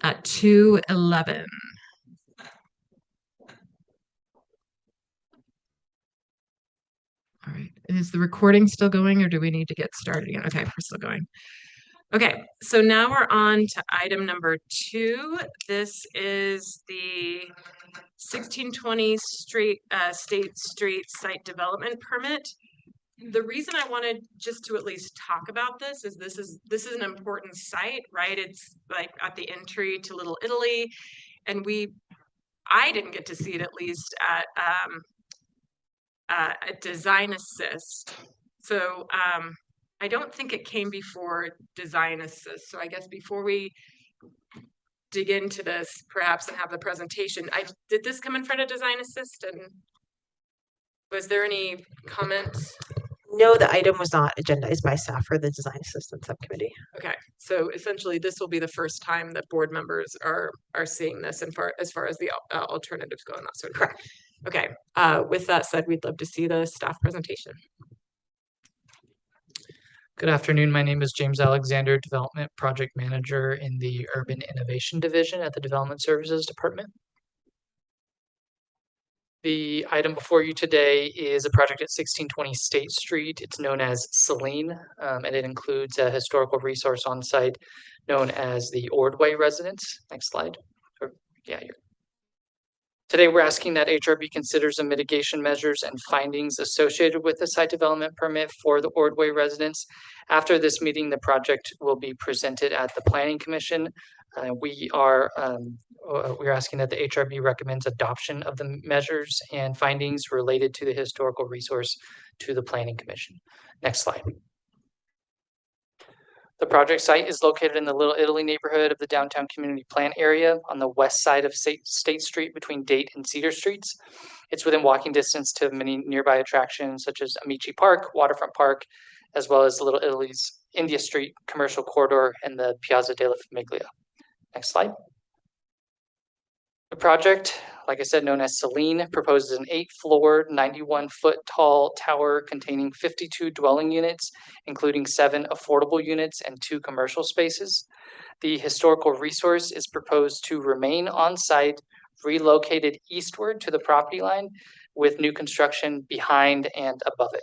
at 2:11. All right, is the recording still going or do we need to get started again? Okay, we're still going. Okay, so now we're on to item number 2. This is the 1620 State Street Site Development Permit. The reason I wanted just to at least talk about this is this is an important site, right? It's like at the entry to Little Italy, and I didn't get to see it at least at Design Assist. So I don't think it came before Design Assist. So I guess before we dig into this, perhaps, and have the presentation, did this come in front of Design Assist, and was there any comments? No, the item was not agendized by staff for the Design Assistance Subcommittee. Okay, so essentially this will be the first time that board members are seeing this as far as the alternatives go and that sort of thing. Correct. Okay, with that said, we'd love to see the staff presentation. Good afternoon. My name is James Alexander, Development Project Manager in the Urban Innovation Division at the Development Services Department. The item before you today is a project at 1620 State Street. It's known as Celine, and it includes a historical resource on site known as the Ordway Residence. Next slide. Today, we're asking that HRB considers the mitigation measures and findings associated with the site development permit for the Ordway residence. After this meeting, the project will be presented at the Planning Commission. We're asking that the HRB recommends adoption of the measures and findings related to the historical resource to the Planning Commission. Next slide. The project site is located in the Little Italy neighborhood of the downtown community plan area on the west side of State Street between Date and Cedar Streets. It's within walking distance to many nearby attractions such as Amici Park, Waterfront Park, as well as Little Italy's India Street commercial corridor and the Piazza della Famiglia. Next slide. The project, like I said, known as Celine, proposes an 8-floor, 91-foot-tall tower containing 52 dwelling units, including 7 affordable units and 2 commercial spaces. The historical resource is proposed to remain on site, relocated eastward to the property line, with new construction behind and above it.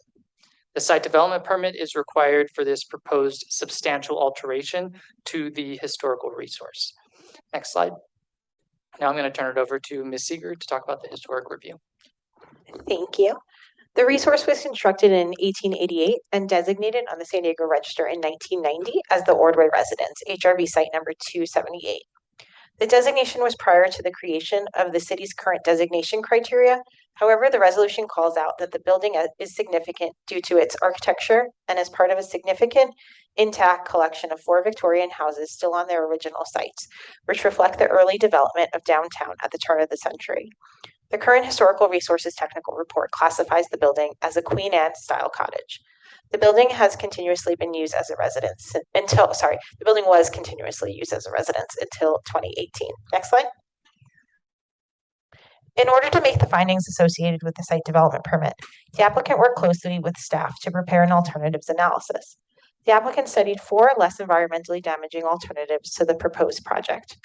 The site development permit is required for this proposed substantial alteration to the historical resource. Next slide. Now I'm going to turn it over to Ms. Seeger to talk about the historic review. Thank you. The resource was constructed in 1888 and designated on the San Diego Register in 1990 as the Ordway Residence, HRB site number 278. The designation was prior to the creation of the city's current designation criteria. However, the resolution calls out that the building is significant due to its architecture and as part of a significant intact collection of 4 Victorian houses still on their original sites, which reflect the early development of downtown at the turn of the century. The current Historical Resources Technical Report classifies the building as a Queen Anne style cottage. The building has continuously been used as a residence the building was continuously used as a residence until 2018. Next slide. In order to make the findings associated with the site development permit, the applicant worked closely with staff to prepare an alternatives analysis. The applicant studied 4 less environmentally damaging alternatives to the proposed project.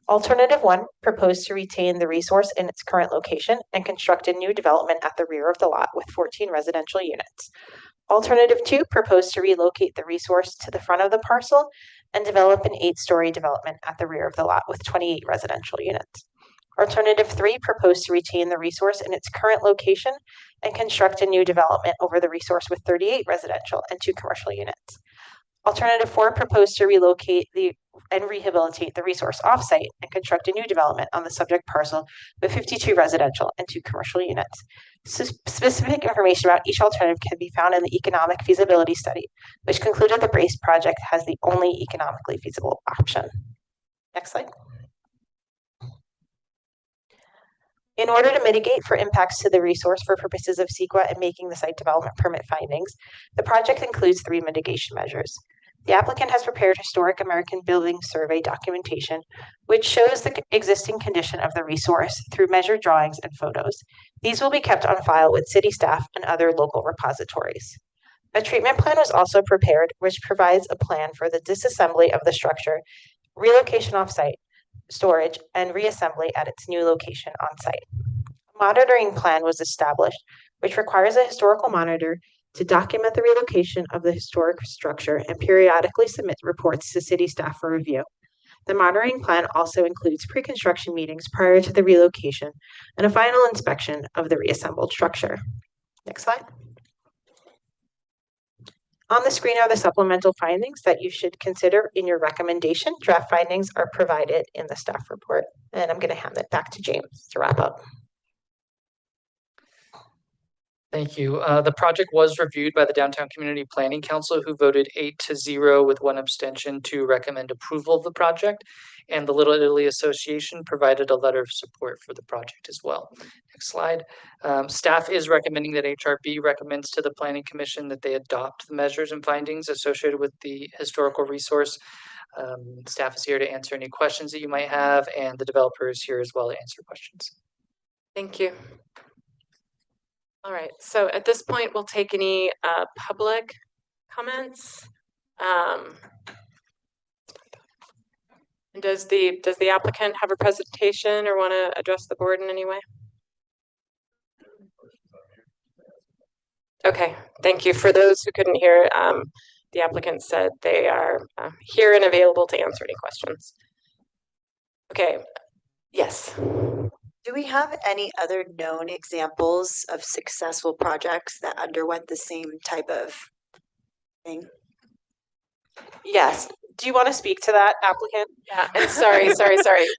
Alternative 1 proposed to retain the resource in its current location and construct a new development at the rear of the lot with 14 residential units. Alternative 2 proposed to relocate the resource to the front of the parcel and develop an 8-story development at the rear of the lot with 28 residential units. Alternative 3 proposed to retain the resource in its current location and construct a new development over the resource with 38 residential and 2 commercial units. Alternative 4 proposed to relocate and rehabilitate the resource offsite and construct a new development on the subject parcel with 52 residential and 2 commercial units. Specific information about each alternative can be found in the economic feasibility study, which concluded the Brace project has the only economically feasible option. Next slide. In order to mitigate for impacts to the resource for purposes of CEQA and making the site development permit findings, the project includes 3 mitigation measures. The applicant has prepared historic American Building Survey documentation, which shows the existing condition of the resource through measured drawings and photos. These will be kept on file with city staff and other local repositories. A treatment plan was also prepared, which provides a plan for the disassembly of the structure, relocation off-site, storage, and reassembly at its new location on-site. A monitoring plan was established, which requires a historical monitor to document the relocation of the historic structure and periodically submit reports to city staff for review. The monitoring plan also includes pre-construction meetings prior to the relocation and a final inspection of the reassembled structure. Next slide. On the screen are the supplemental findings that you should consider in your recommendation. Draft findings are provided in the staff report, and I'm going to hand it back to James to wrap up. Thank you. The project was reviewed by the Downtown Community Planning Council, who voted 8-0 with 1 abstention to recommend approval of the project. And the Little Italy Association provided a letter of support for the project as well. Next slide. Staff is recommending that HRB recommends to the Planning Commission that they adopt the measures and findings associated with the historical resource. Staff is here to answer any questions that you might have, and the developer is here as well to answer questions. Thank you. All right, so at this point, we'll take any public comments. And does the applicant have a presentation or want to address the board in any way? Okay, thank you. For those who couldn't hear, the applicant said they are here and available to answer any questions. Okay, yes. Do we have any other known examples of successful projects that underwent the same type of thing? Yes. Do you want to speak to that, applicant? Yeah, and sorry.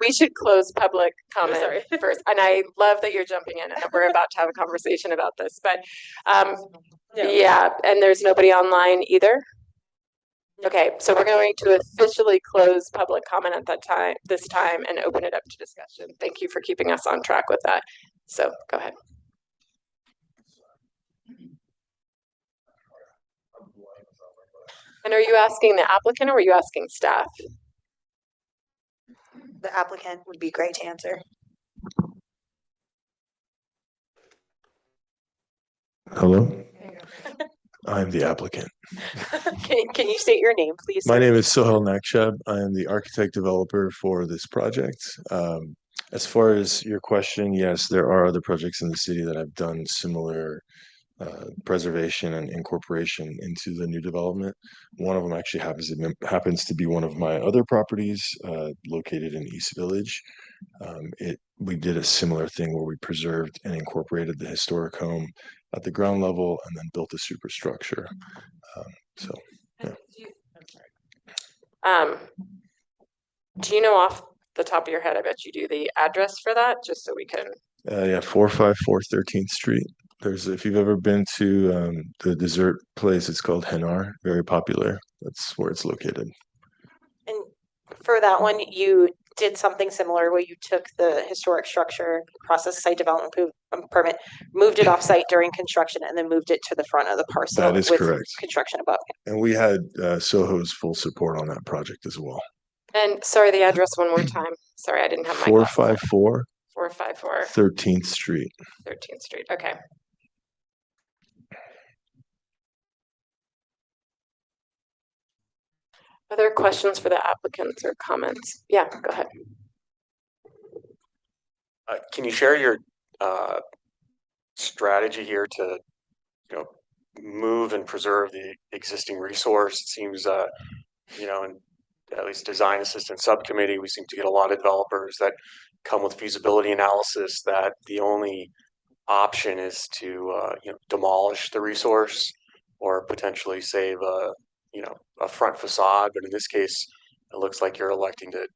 We should close public comment first. And I love that you're jumping in and we're about to have a conversation about this, but yeah, and there's nobody online either. Okay, so we're going to officially close public comment at this time and open it up to discussion. Thank you for keeping us on track with that. So go ahead. And are you asking the applicant or are you asking staff? The applicant would be great to answer. Hello, I'm the applicant. Can you state your name, please? My name is Sohail Nakshab. I am the architect developer for this project. As far as your question, yes, there are other projects in the city that have done similar preservation and incorporation into the new development. One of them actually happens to be one of my other properties located in East Village. We did a similar thing where we preserved and incorporated the historic home at the ground level and then built a superstructure. So, yeah. Do you know off the top of your head, I bet you do, the address for that, just so we can. Yeah, 454 13th Street. If you've ever been to the dessert place, it's called Henar, very popular. That's where it's located. And for that one, you did something similar where you took the historic structure, process site development permit, moved it off site during construction, and then moved it to the front of the parcel. That is with correct. Construction above. And we had Soho's full support on that project as well. And sorry, the address one more time. Sorry, I didn't have my 454 13th Street. 13th Street. Okay. Other questions for the applicants or comments? Yeah, go ahead. Can you share your strategy here to, move and preserve the existing resource? It seems, in at least design assistant subcommittee, we seem to get a lot of developers that come with feasibility analysis that the only option is to, demolish the resource or potentially save a front facade. But in this case, it looks like you're electing to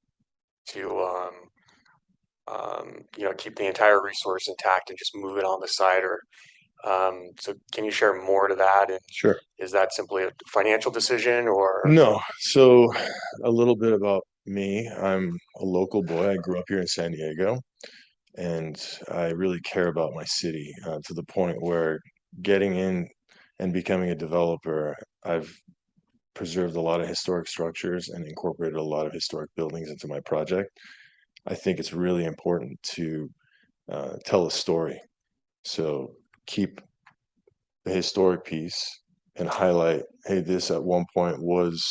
keep the entire resource intact and just move it on the side. Or so can you share more to that? And sure. Is that simply a financial decision or? No. So a little bit about me. I'm a local boy. I grew up here in San Diego, and I really care about my city to the point where getting in and becoming a developer, I've preserved a lot of historic structures and incorporated a lot of historic buildings into my project. I think it's really important to tell a story. So keep the historic piece and highlight, hey, this at one point was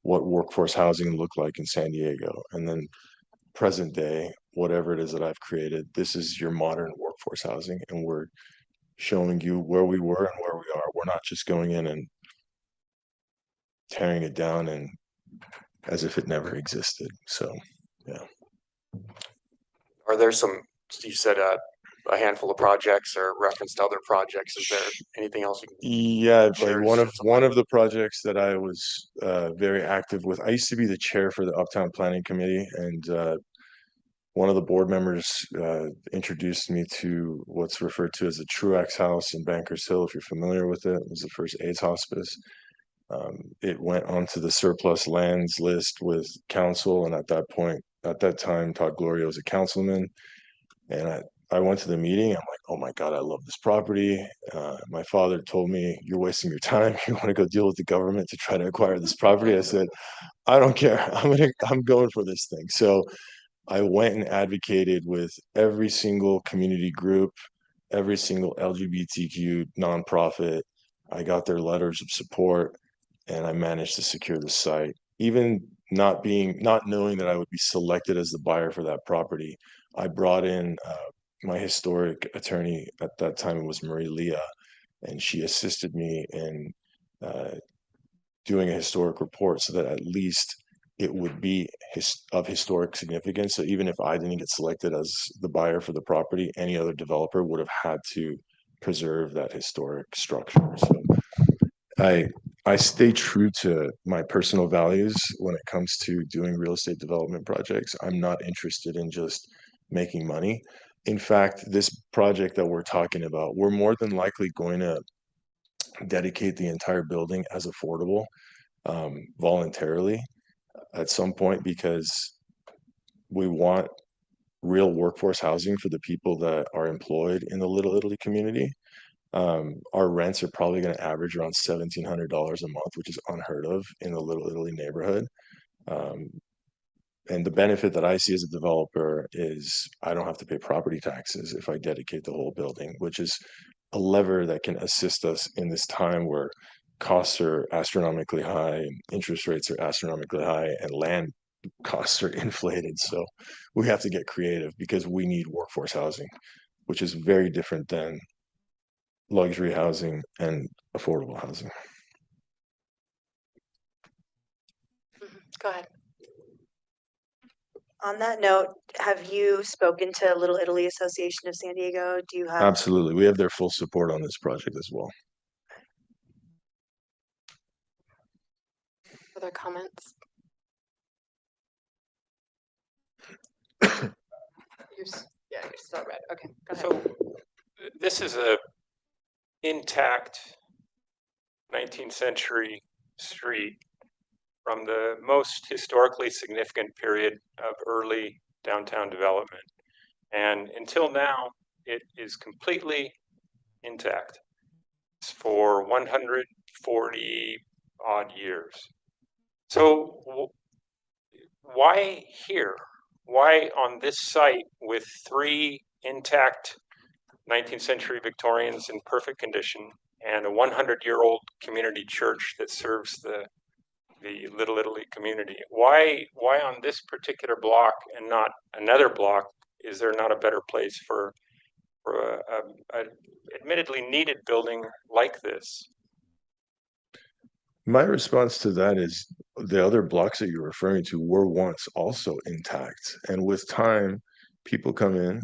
what workforce housing looked like in San Diego. And then present day, whatever it is that I've created, this is your modern workforce housing. And we're showing you where we were and where we are. We're not just going in and tearing it down and as if it never existed. So, yeah. Are there some, you said a handful of projects or reference to other projects. Is there anything else you can Yeah, share? like one of the projects that I was very active with. I used to be the chair for the Uptown Planning Committee, and one of the board members introduced me to what's referred to as the Truax House in Bankers Hill. If you're familiar with it, it was the first AIDS hospice. It went onto the surplus lands list with council, and at that time, Todd Gloria was a councilman, and I went to the meeting. I'm like, oh my God, I love this property. My father told me, you're wasting your time. You want to go deal with the government to try to acquire this property? I said, I don't care. I'm going for this thing. So I went and advocated with every single community group, every single LGBTQ nonprofit. I got their letters of support, and I managed to secure the site. Even not knowing that I would be selected as the buyer for that property, I brought in my historic attorney at that time. It was Marie Leah, and she assisted me in doing a historic report so that at least it would be of historic significance. So even if I didn't get selected as the buyer for the property, any other developer would have had to preserve that historic structure. So I stay true to my personal values when it comes to doing real estate development projects. I'm not interested in just making money. In fact, this project that we're talking about, we're more than likely going to dedicate the entire building as affordable voluntarily at some point, because we want real workforce housing for the people that are employed in the Little Italy community. Our rents are probably going to average around $1,700 a month, which is unheard of in the Little Italy neighborhood. And the benefit that I see as a developer is I don't have to pay property taxes if I dedicate the whole building, which is a lever that can assist us in this time where costs are astronomically high and interest rates are astronomically high and land costs are inflated. So we have to get creative because we need workforce housing, which is very different than luxury housing and affordable housing. Go ahead. On that note, have you spoken to Little Italy Association of San Diego? Do you have? Absolutely. We have their full support on this project as well. Other comments? You're still red. Okay, go ahead. So this is a intact 19th century street from the most historically significant period of early downtown development. And until now, it is completely intact for 140 odd years. So why here? Why on this site with 3 intact 19th century Victorians in perfect condition and a 100-year-old community church that serves the Little Italy community? Why on this particular block and not another block? Is there not a better place for a admittedly needed building like this? My response to that is the other blocks that you're referring to were once also intact. And with time, people come in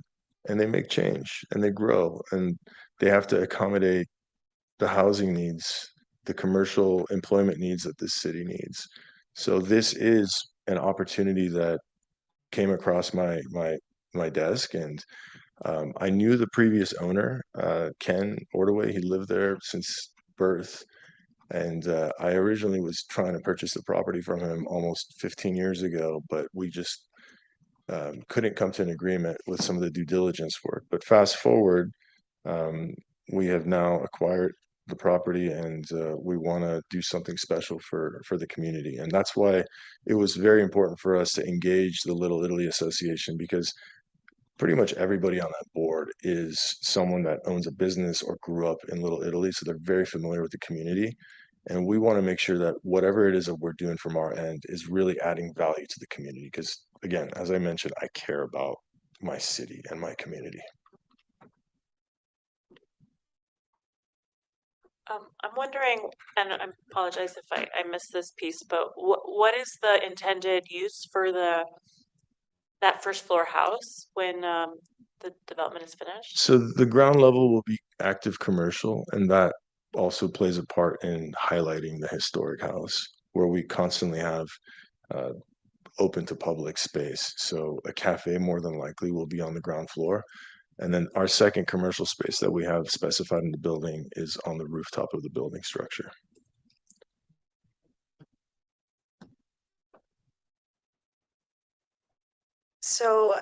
and they make change and they grow and they have to accommodate the housing needs, the commercial employment needs that this city needs. So this is an opportunity that came across my desk, and I knew the previous owner, Ken Ordaway. He lived there since birth. And I originally was trying to purchase the property from him almost 15 years ago, but we just couldn't come to an agreement with some of the due diligence work. But fast forward, we have now acquired the property, and we want to do something special for the community. And that's why it was very important for us to engage the Little Italy Association, because pretty much everybody on that board is someone that owns a business or grew up in Little Italy, so they're very familiar with the community. And we want to make sure that whatever it is that we're doing from our end is really adding value to the community. Because again, as I mentioned, I care about my city and my community. I'm wondering, and I apologize if I missed this piece, but what is the intended use for that first floor house when the development is finished? So the ground level will be active commercial, and that also plays a part in highlighting the historic house, where we constantly have open to public space. So a cafe more than likely will be on the ground floor. And then our second commercial space that we have specified in the building is on the rooftop of the building structure. So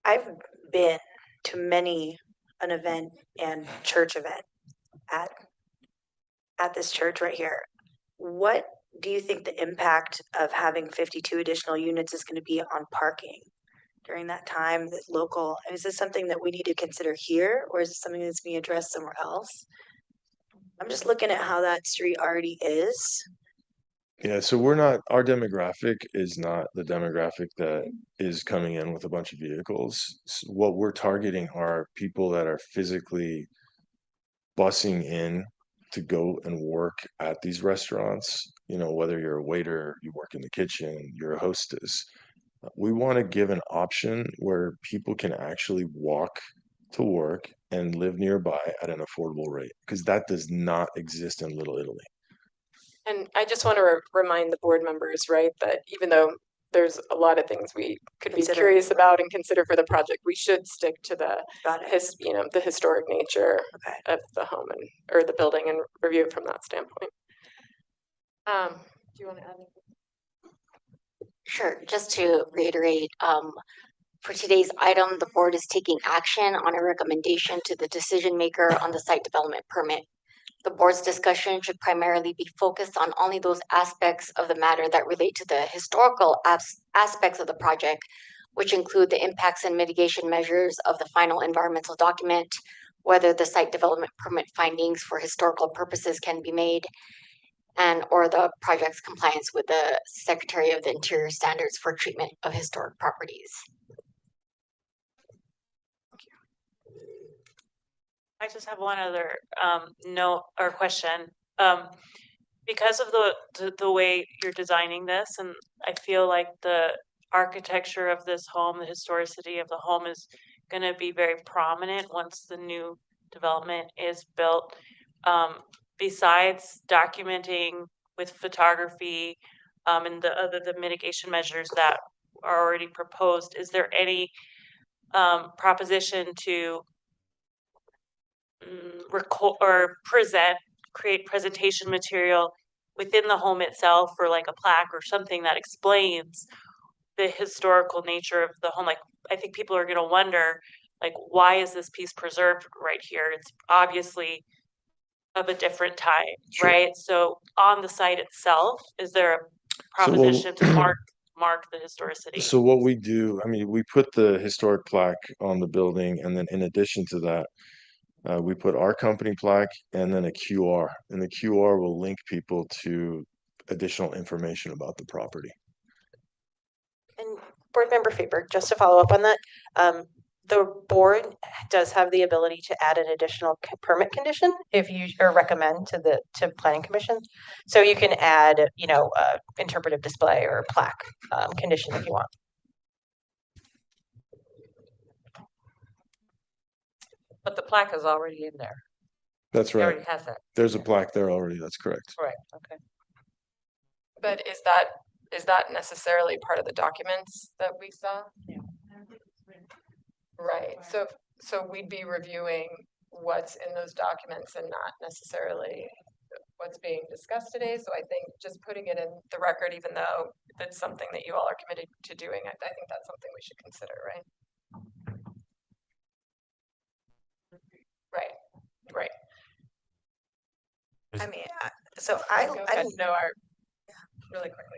I've been to many an event and church event at this church right here. What do you think the impact of having 52 additional units is going to be on parking during that time? That local, is this something that we need to consider here, or is it something that's being addressed somewhere else? I'm just looking at how that street already is. Yeah, so our demographic is not the demographic that is coming in with a bunch of vehicles. What we're targeting are people that are physically busing in to go and work at these restaurants, whether you're a waiter, you work in the kitchen, you're a hostess. We want to give an option where people can actually walk to work and live nearby at an affordable rate, because that does not exist in Little Italy. And I just want to remind the board members, right, that even though there's a lot of things we could be curious about and consider for the project, we should stick to the the historic nature of the home or the building and review it from that standpoint. Do you want to add anything? Sure, just to reiterate, for today's item, the board is taking action on a recommendation to the decision maker on the site development permit. The board's discussion should primarily be focused on only those aspects of the matter that relate to the historical aspects of the project, which include the impacts and mitigation measures of the final environmental document, whether the site development permit findings for historical purposes can be made, and or the project's compliance with the Secretary of the Interior standards for treatment of historic properties. I just have one other note or question. Because of the way you're designing this, and I feel like the architecture of this home, the historicity of the home is going to be very prominent once the new development is built. Besides documenting with photography and the mitigation measures that are already proposed, is there any proposition to record or create presentation material within the home itself, or like a plaque or something that explains the historical nature of the home? Like, I think people are going to wonder, like, why is this piece preserved right here? It's obviously of a different time, right? So on the site itself, is there a proposition to mark the historicity? So what we do, we put the historic plaque on the building, and then in addition to that, we put our company plaque and then a QR, and the QR will link people to additional information about the property. And Board Member Faber, just to follow up on that, the board does have the ability to add an additional permit condition if you recommend to Planning Commission. So you can add, interpretive display or plaque condition if you want. But the plaque is already in there. That's It right. already has that. There's a plaque there already. That's correct. Right, okay. But is that necessarily part of the documents that we saw? Yeah. Right. So we'd be reviewing what's in those documents and not necessarily what's being discussed today. So I think just putting it in the record, even though it's something that you all are committed to doing, I think that's something we should consider, right? Right. I mean, so I know really quickly.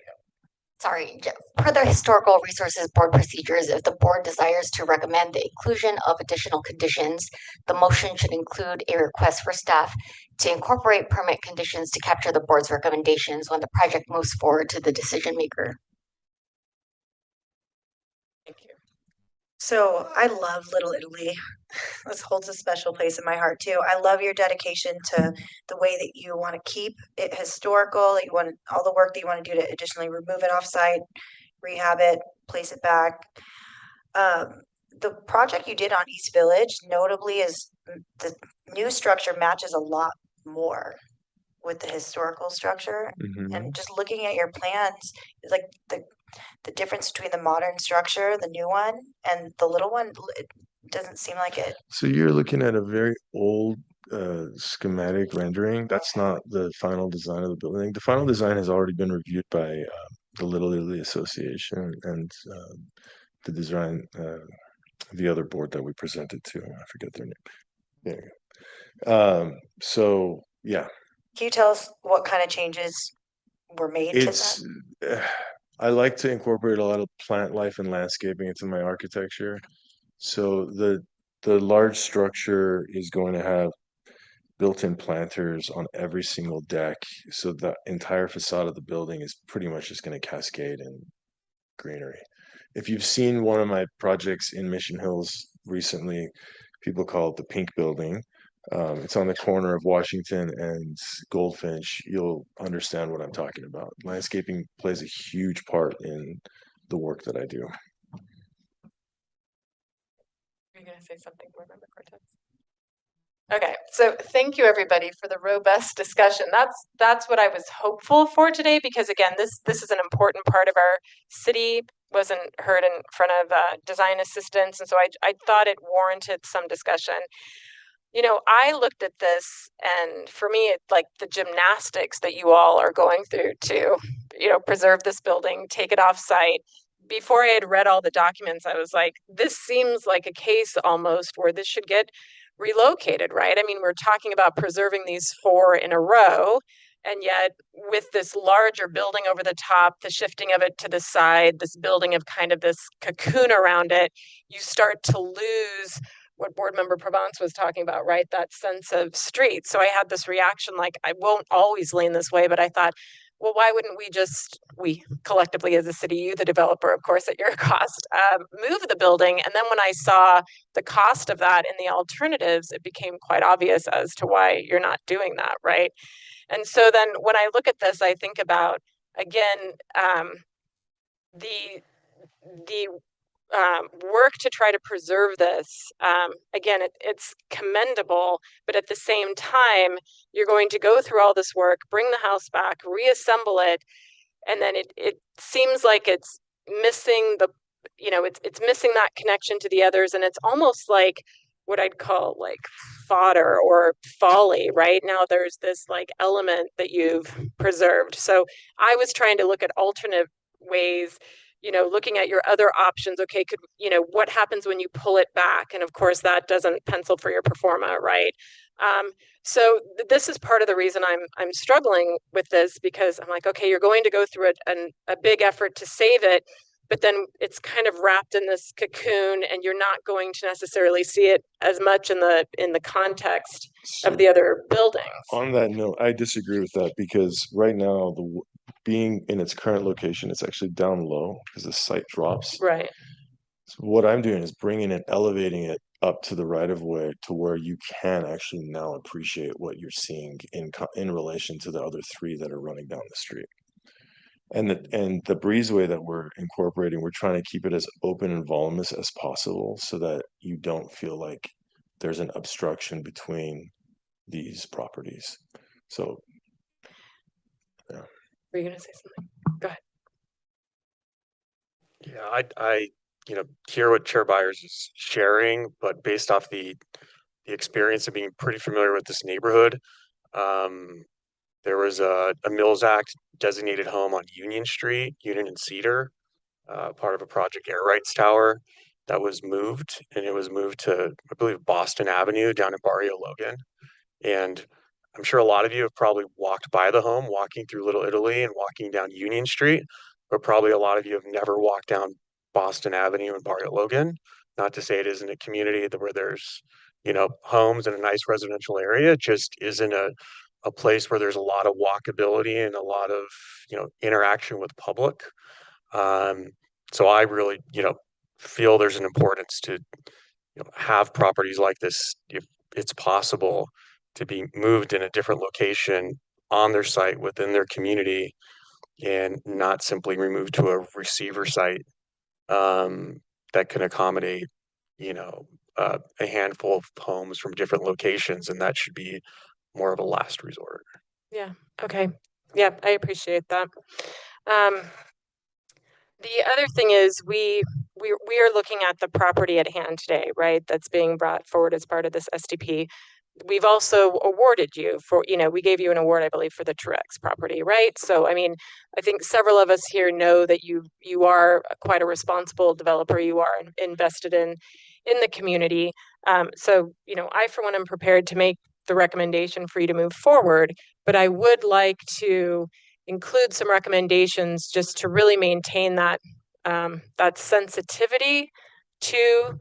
Sorry, per the Historical Resources Board procedures, if the board desires to recommend the inclusion of additional conditions, the motion should include a request for staff to incorporate permit conditions to capture the board's recommendations when the project moves forward to the decision maker. Thank you. So I love Little Italy. This holds a special place in my heart too. I love your dedication to the way that you want to keep it historical, that you want all the work that you want to do to additionally remove it off-site, rehab it, place it back. The project you did on East Village notably is the new structure matches a lot more with the historical structure. And just looking at your plans, it's like the difference between the modern structure, the new one, and the little one, it doesn't seem like it. So you're looking at a very old schematic rendering. That's not the final design of the building. The final design has already been reviewed by the Little Italy Association and the design, the other board that we presented to. I forget their name. There you go. So yeah. Can you tell us what kind of changes were made to that? I like to incorporate a lot of plant life and landscaping into my architecture. So the large structure is going to have built-in planters on every single deck. So the entire facade of the building is pretty much just going to cascade in greenery. If you've seen one of my projects in Mission Hills recently, people call it the Pink Building. It's on the corner of Washington and Goldfinch. You'll understand what I'm talking about. Landscaping plays a huge part in the work that I do. Are you going to say something, Board Member Cortez? Okay, so thank you everybody for the robust discussion. That's what I was hopeful for today, because again, this is an important part of our city. Wasn't heard in front of design assistants, and so I thought it warranted some discussion. You know, I looked at this, and for me, it's like the gymnastics that you all are going through to, you know, preserve this building, take it off site. Before I had read all the documents, I was like, this seems like a case almost where this should get relocated, right? I mean, we're talking about preserving these 4 in a row, and yet with this larger building over the top, the shifting of it to the side, this building of kind of this cocoon around it, you start to lose what Board Member Provence was talking about, right? That sense of street. So I had this reaction like, I won't always lean this way, but I thought, well, why wouldn't we collectively as a city, you, the developer, of course, at your cost, move the building? And then when I saw the cost of that and the alternatives, it became quite obvious as to why you're not doing that, right? And so then when I look at this, I think about, again, the work to try to preserve this. Again, it's commendable, but at the same time, you're going to go through all this work, bring the house back, reassemble it, and then it seems like it's missing the, you know, it's missing that connection to the others, and it's almost like what I'd call like fodder or folly, right? Now there's this like element that you've preserved. So I was trying to look at alternate ways, you know, looking at your other options. Okay, could, you know, what happens when you pull it back? And of course that doesn't pencil for your performa, right? So this is part of the reason I'm struggling with this, because I'm like, okay, you're going to go through a big effort to save it, but then it's kind of wrapped in this cocoon, and you're not going to necessarily see it as much in the context of the other buildings. On that note, I disagree with that, because right now, being in its current location, it's actually down low because the site drops. Right. So what I'm doing is bringing it, elevating it up to the right of way to where you can actually now appreciate what you're seeing in relation to the other 3 that are running down the street. And the breezeway that we're incorporating, we're trying to keep it as open and voluminous as possible so that you don't feel like there's an obstruction between these properties. So, yeah. Were you going to say something? Go ahead. Yeah, I hear what Chair Byers is sharing, but based off the experience of being pretty familiar with this neighborhood, there was a Mills Act designated home on Union Street, Union and Cedar, part of a Project Air Rights Tower that was moved, and it was moved to, I believe, Boston Avenue down in Barrio Logan. And I'm sure a lot of you have probably walked by the home, walking through Little Italy and walking down Union Street, but probably a lot of you have never walked down Boston Avenue and Barrio Logan. Not to say it isn't a community where there's, homes in a nice residential area just isn't a place where there's a lot of walkability and a lot of, interaction with public. So I really, feel there's an importance to, have properties like this, if it's possible, to be moved in a different location on their site within their community and not simply removed to a receiver site that can accommodate, a handful of homes from different locations, and that should be more of a last resort. Yeah, okay. Yeah, I appreciate that. The other thing is we are looking at the property at hand today, right? That's being brought forward as part of this SDP. We've also awarded you for, we gave you an award, I believe, for the Truex property, right? So, I mean, I think several of us here know that you are quite a responsible developer. You are invested in the community. So, I, for one, am prepared to make the recommendation for you to move forward, but I would like to include some recommendations just to really maintain that that sensitivity to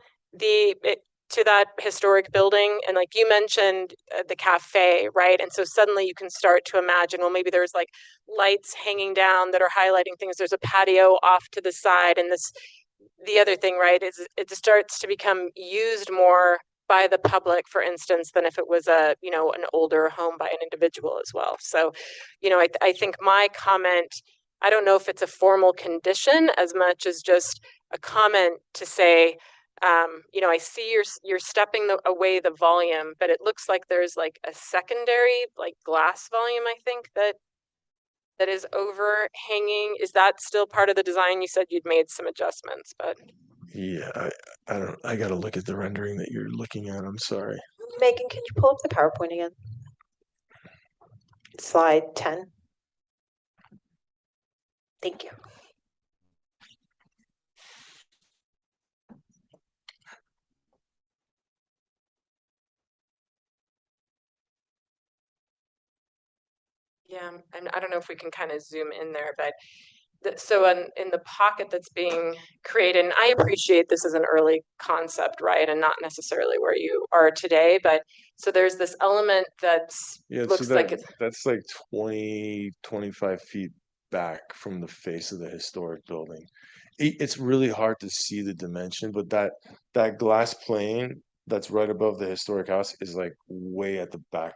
that historic building. And like you mentioned, the cafe, right? And so suddenly you can start to imagine, well, maybe there's like lights hanging down that are highlighting things. There's a patio off to the side, and the other thing, right, is it starts to become used more by the public, for instance, than if it was an older home by an individual as well. So, I think my comment, I don't know if it's a formal condition as much as just a comment to say, I see you're stepping away the volume, but it looks like there's like a secondary like glass volume, I think that is overhanging. Is that still part of the design? You said you'd made some adjustments, but Yeah, I gotta look at the rendering that you're looking at. I'm sorry. Megan, can you pull up the PowerPoint again? Slide 10. Thank you. yeah, and I don't know if we can kind of zoom in there, but so in the pocket that's being created, and I appreciate this is an early concept, right? And not necessarily where you are today, but so there's this element that's looks like it's that's like 20, 25 feet back from the face of the historic building. It's really hard to see the dimension, but that glass plane that's right above the historic house is like way at the back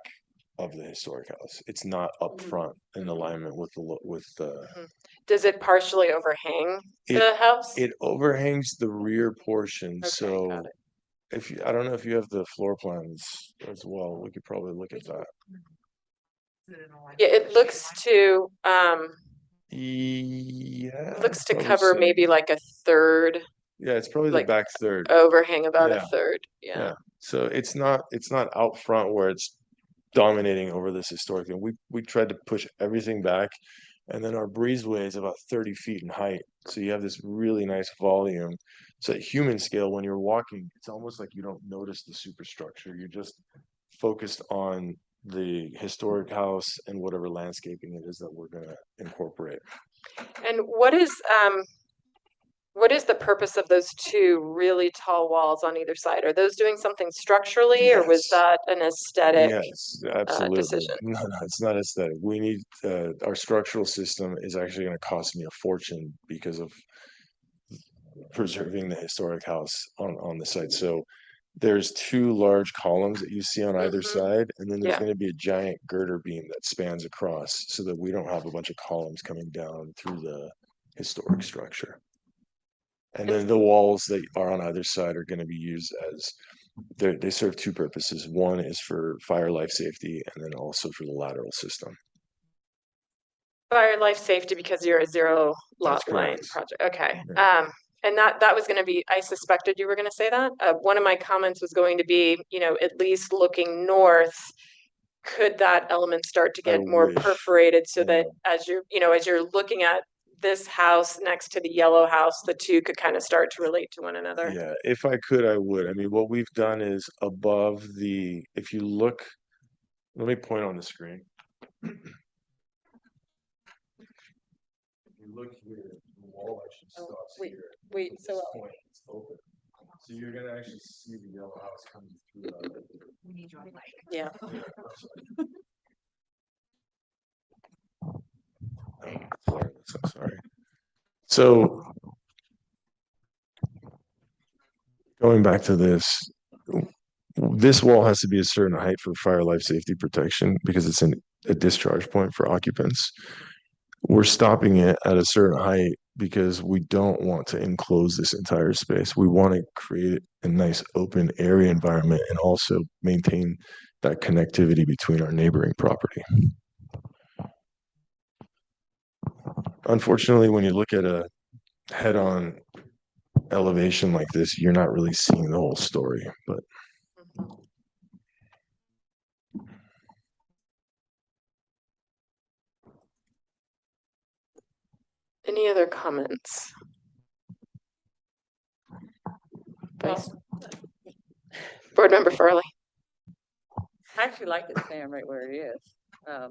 of the historic house. It's not up front in alignment with the Does it partially overhang the house? It overhangs the rear portion. Okay, So got it. I don't know if you have the floor plans as well, we could probably look at that. Yeah, it looks to Yeah, looks to probably cover so. maybe like a third. Yeah, it's probably like the back third. overhang about a Yeah. third. Yeah. Yeah. So it's not out front where it's dominating over this historic thing. We tried to push everything back, and then our breezeway is about 30 feet in height. So you have this really nice volume. So at human scale, when you're walking, it's almost like you don't notice the superstructure. You're just focused on the historic house and whatever landscaping it is that we're gonna incorporate. And what is the purpose of those two really tall walls on either side? Are those doing something structurally, or was Yes. that an aesthetic Yes, absolutely. decision? No, it's not aesthetic. We need our structural system is actually going to cost me a fortune because of preserving the historic house on the site. So there's two large columns that you see on either side, and then there's Yeah. going to be a giant girder beam that spans across so that we don't have a bunch of columns coming down through the historic structure. And then the walls that are on either side are going to be used as they serve two purposes. One is for fire life safety, and then also for the lateral system. Fire life safety because you're a zero lot That's line correct. project. Okay. And that was going to be, I suspected you were going to say that. One of my comments was going to be, at least looking north, could that element start to get more wish. perforated so that as you're looking at this house next to the yellow house, the two could kind of start to relate to one another? Yeah, if I could, I would. I mean, what we've done is above if you look, let me point on the screen. If you look here, the wall actually stops here. Wait, At so this point, it's open. So you're gonna actually see the yellow house coming through. Yeah. I'm sorry. So going back to this wall has to be a certain height for fire life safety protection because it's a discharge point for occupants. We're stopping it at a certain height because we don't want to enclose this entire space. We want to create a nice open area environment and also maintain that connectivity between our neighboring property. Unfortunately, when you look at a head-on elevation like this, you're not really seeing the whole story, but Any other comments? Vice Board Member Farley. I actually like it staying right where it is. I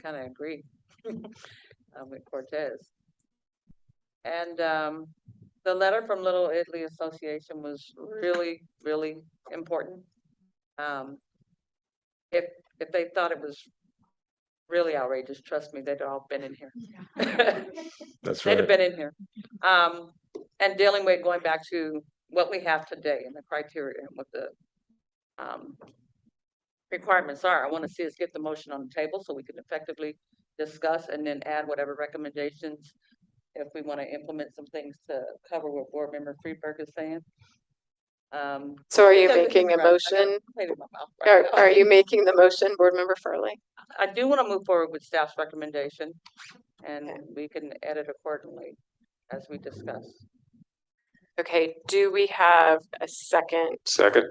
kind of agree with Cortez. And the letter from Little Italy Association was really, really important. If they thought it was really outrageous, trust me, they'd all been in here. that's They'd right. have been in here. And dealing with going back to what we have today and the criteria and what the requirements are. I want to see us get the motion on the table so we can effectively discuss and then add whatever recommendations if we want to implement some things to cover what Board Member Friedberg is saying. So are you because making this a is right. I got motion? plate in my mouth right now. Are you making the motion, Board Member Farley? I do want to move forward with staff's recommendation and we can edit accordingly as we discuss. Okay, do we have a second? Second.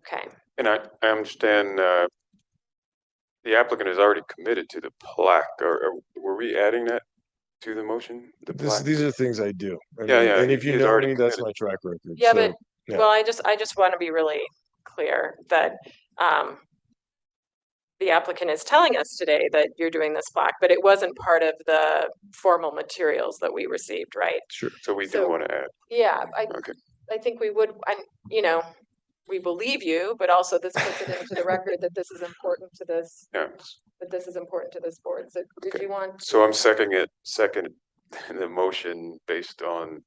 Okay. And I understand the applicant is already committed to the plaque. Or were we adding that to the motion? The plaque? These are things I do. Yeah, yeah, And if you he's know already me, that's committed. my track record. Yeah, So, but yeah. well, I just want to be really clear that the applicant is telling us today that you're doing this plaque, but it wasn't part of the formal materials that we received, right? Sure. So we do So- want to add. Yeah, Okay. I think we would, and you know, we believe you, but also this puts it into the record that this is important to this, Yeah. that this is important to this board. So did you want? So I'm second the motion based on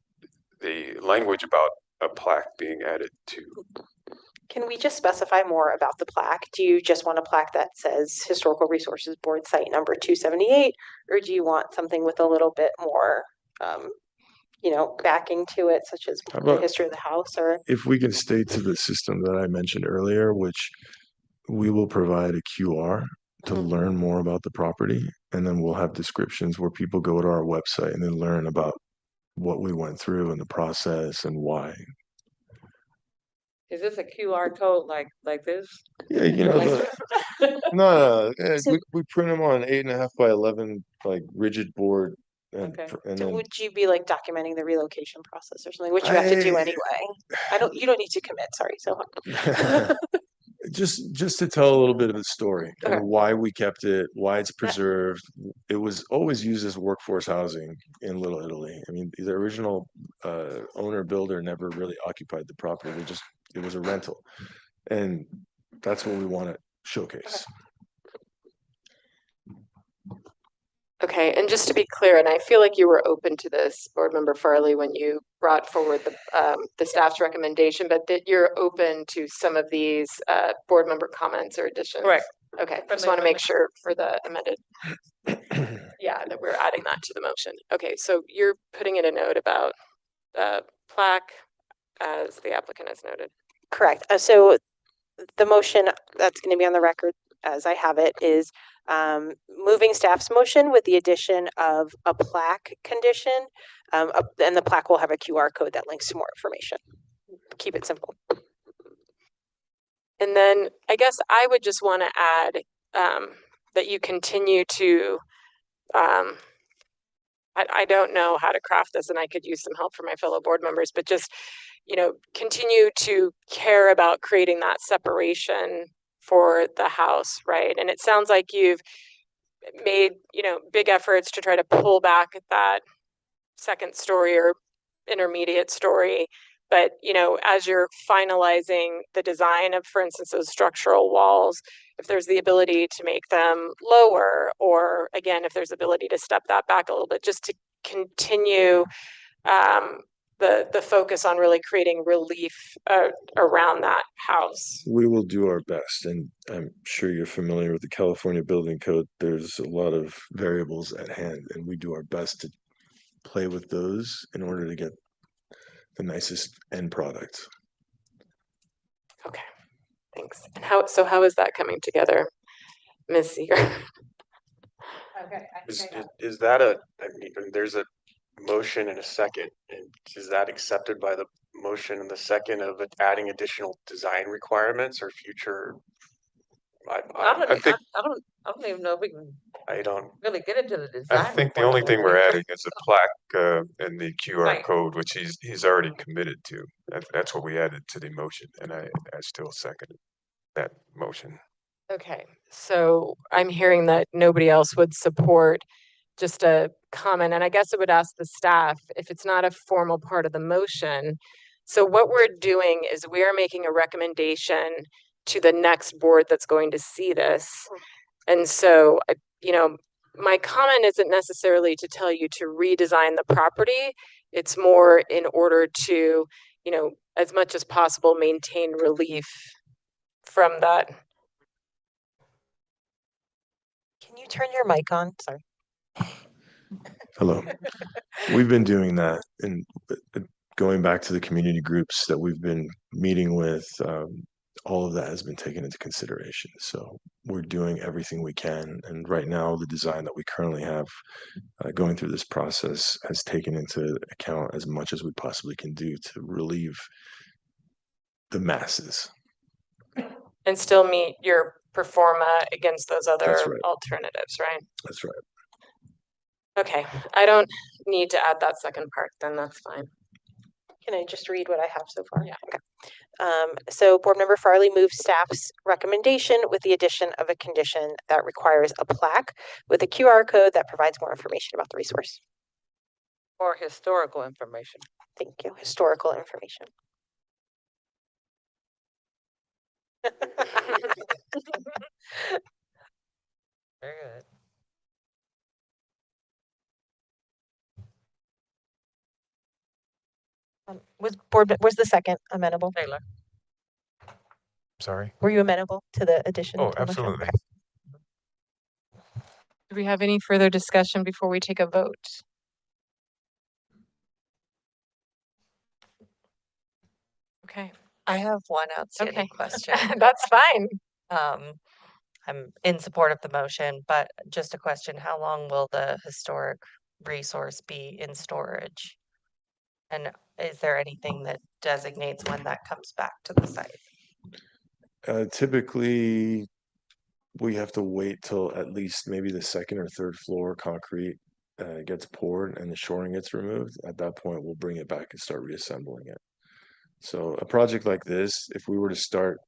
the language about a plaque being added to. Can we just specify more about the plaque? Do you just want a plaque that says Historical Resources Board Site number 278? Or do you want something with a little bit more, backing to it, such as How the about- history of the house or? If we can stay to the system that I mentioned earlier, which we will provide a QR to learn more about the property, and then we'll have descriptions where people go to our website and then learn about what we went through and the process and why. Is this a QR code like this? Yeah, no, we print them on 8.5 by 11 like rigid board, and, Okay. and So then would you be like documenting the relocation process or something, which you have to do anyway? You don't need to commit, sorry, so. just to tell a little bit of the story Okay. and why we kept it, why it's preserved. It was always used as workforce housing in Little Italy. I mean, the original owner builder never really occupied the property. It was a rental, and that's what we want to showcase. Okay, and just to be clear, and I feel like you were open to this, Board Member Farley, when you brought forward the staff's recommendation, but that you're open to some of these board member comments or additions. Correct. Okay, For just the want to make amendment. sure for the amended. Yeah, that we're adding that to the motion. Okay, so you're putting in a note about the plaque as the applicant has noted. Correct. So the motion that's going to be on the record as I have it is moving staff's motion with the addition of a plaque condition. And the plaque will have a QR code that links to more information. Keep it simple. And then I guess I would just want to add that you continue to, I don't know how to craft this and I could use some help from my fellow board members, but just, continue to care about creating that separation for the house, right? And it sounds like you've made, big efforts to try to pull back that second story or intermediate story But, you know, as you're finalizing the design of, for instance, those structural walls, if there's the ability to make them lower, or again, if there's ability to step that back a little bit, just to continue the focus on really creating relief around that house. We will do our best, and I'm sure you're familiar with the California Building Code. There's a lot of variables at hand, and we do our best to play with those in order to get the nicest end product. Okay, thanks. And how is that coming together, Ms. Seeger? Okay. Is that I mean, there's a motion and a second, and is that accepted by the motion and the second of it adding additional design requirements or future? I think I don't even know if we can I don't. really get into the design. I think the only thing we're adding is a plaque and the QR Right. code, which he's already committed to. That's what we added to the motion, and I still second that motion. Okay, so I'm hearing that nobody else would support just a comment, and I guess I would ask the staff if it's not a formal part of the motion. So what we're doing is we are making a recommendation to the next board that's going to see this. And so, you know, my comment isn't necessarily to tell you to redesign the property. It's more in order to, you know, as much as possible, maintain relief from that. Can you turn your mic on? Sorry. Hello. We've been doing that, and going back to the community groups that we've been meeting with, all of that has been taken into consideration. So we're doing everything we can. And right now, the design that we currently have going through this process has taken into account as much as we possibly can do to relieve the masses. And still meet your performa against those other That's right. alternatives, right? That's right. Okay, I don't need to add that second part, then that's fine. Can I just read what I have so far? Yeah. Okay. So Board Member Farley moves staff's recommendation with the addition of a condition that requires a plaque with a QR code that provides more information about the resource. Or historical information. Thank you. Historical information. Very good. Was the second amenable? Taylor. Sorry. Were you amenable to the addition? Oh, to the motion? absolutely. Okay. Do we have any further discussion before we take a vote? Okay. I have one outstanding Okay. question. That's fine. I'm in support of the motion, but just a question, how long will the historic resource be in storage? And is there anything that designates when that comes back to the site? Typically, we have to wait till at least maybe the second or third floor concrete gets poured and the shoring gets removed. At that point, we'll bring it back and start reassembling it. So a project like this, if we were to start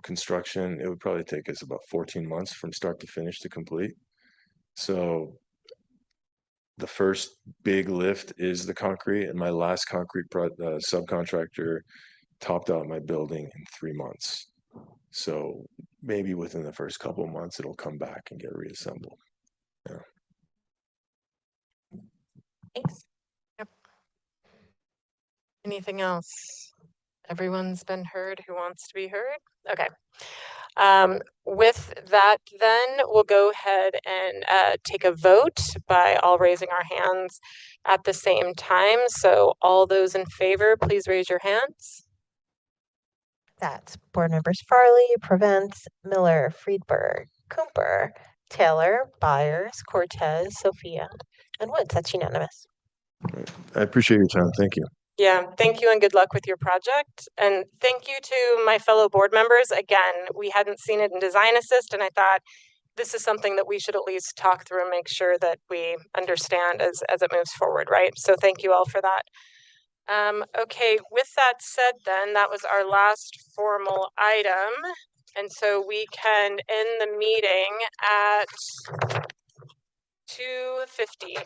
construction, it would probably take us about 14 months from start to finish to complete. So the first big lift is the concrete, and my last concrete subcontractor topped out my building in 3 months. So maybe within the first couple of months, it'll come back and get reassembled. Yeah. Thanks. Yep. Anything else? Everyone's been heard who wants to be heard? Okay. With that, then we'll go ahead and take a vote by all raising our hands at the same time. So all those in favor, please raise your hands. That's Board Members Farley, Provence, Miller, Friedberg, Cooper, Taylor, Byers, Cortez, Sophia, and Woods. That's unanimous. I appreciate your time. Thank you. Yeah, thank you and good luck with your project. And thank you to my fellow board members. Again, we hadn't seen it in Design Assist, and I thought this is something that we should at least talk through and make sure that we understand as it moves forward, right? So thank you all for that. Okay, with that said then, that was our last formal item. And so we can end the meeting at 2:50.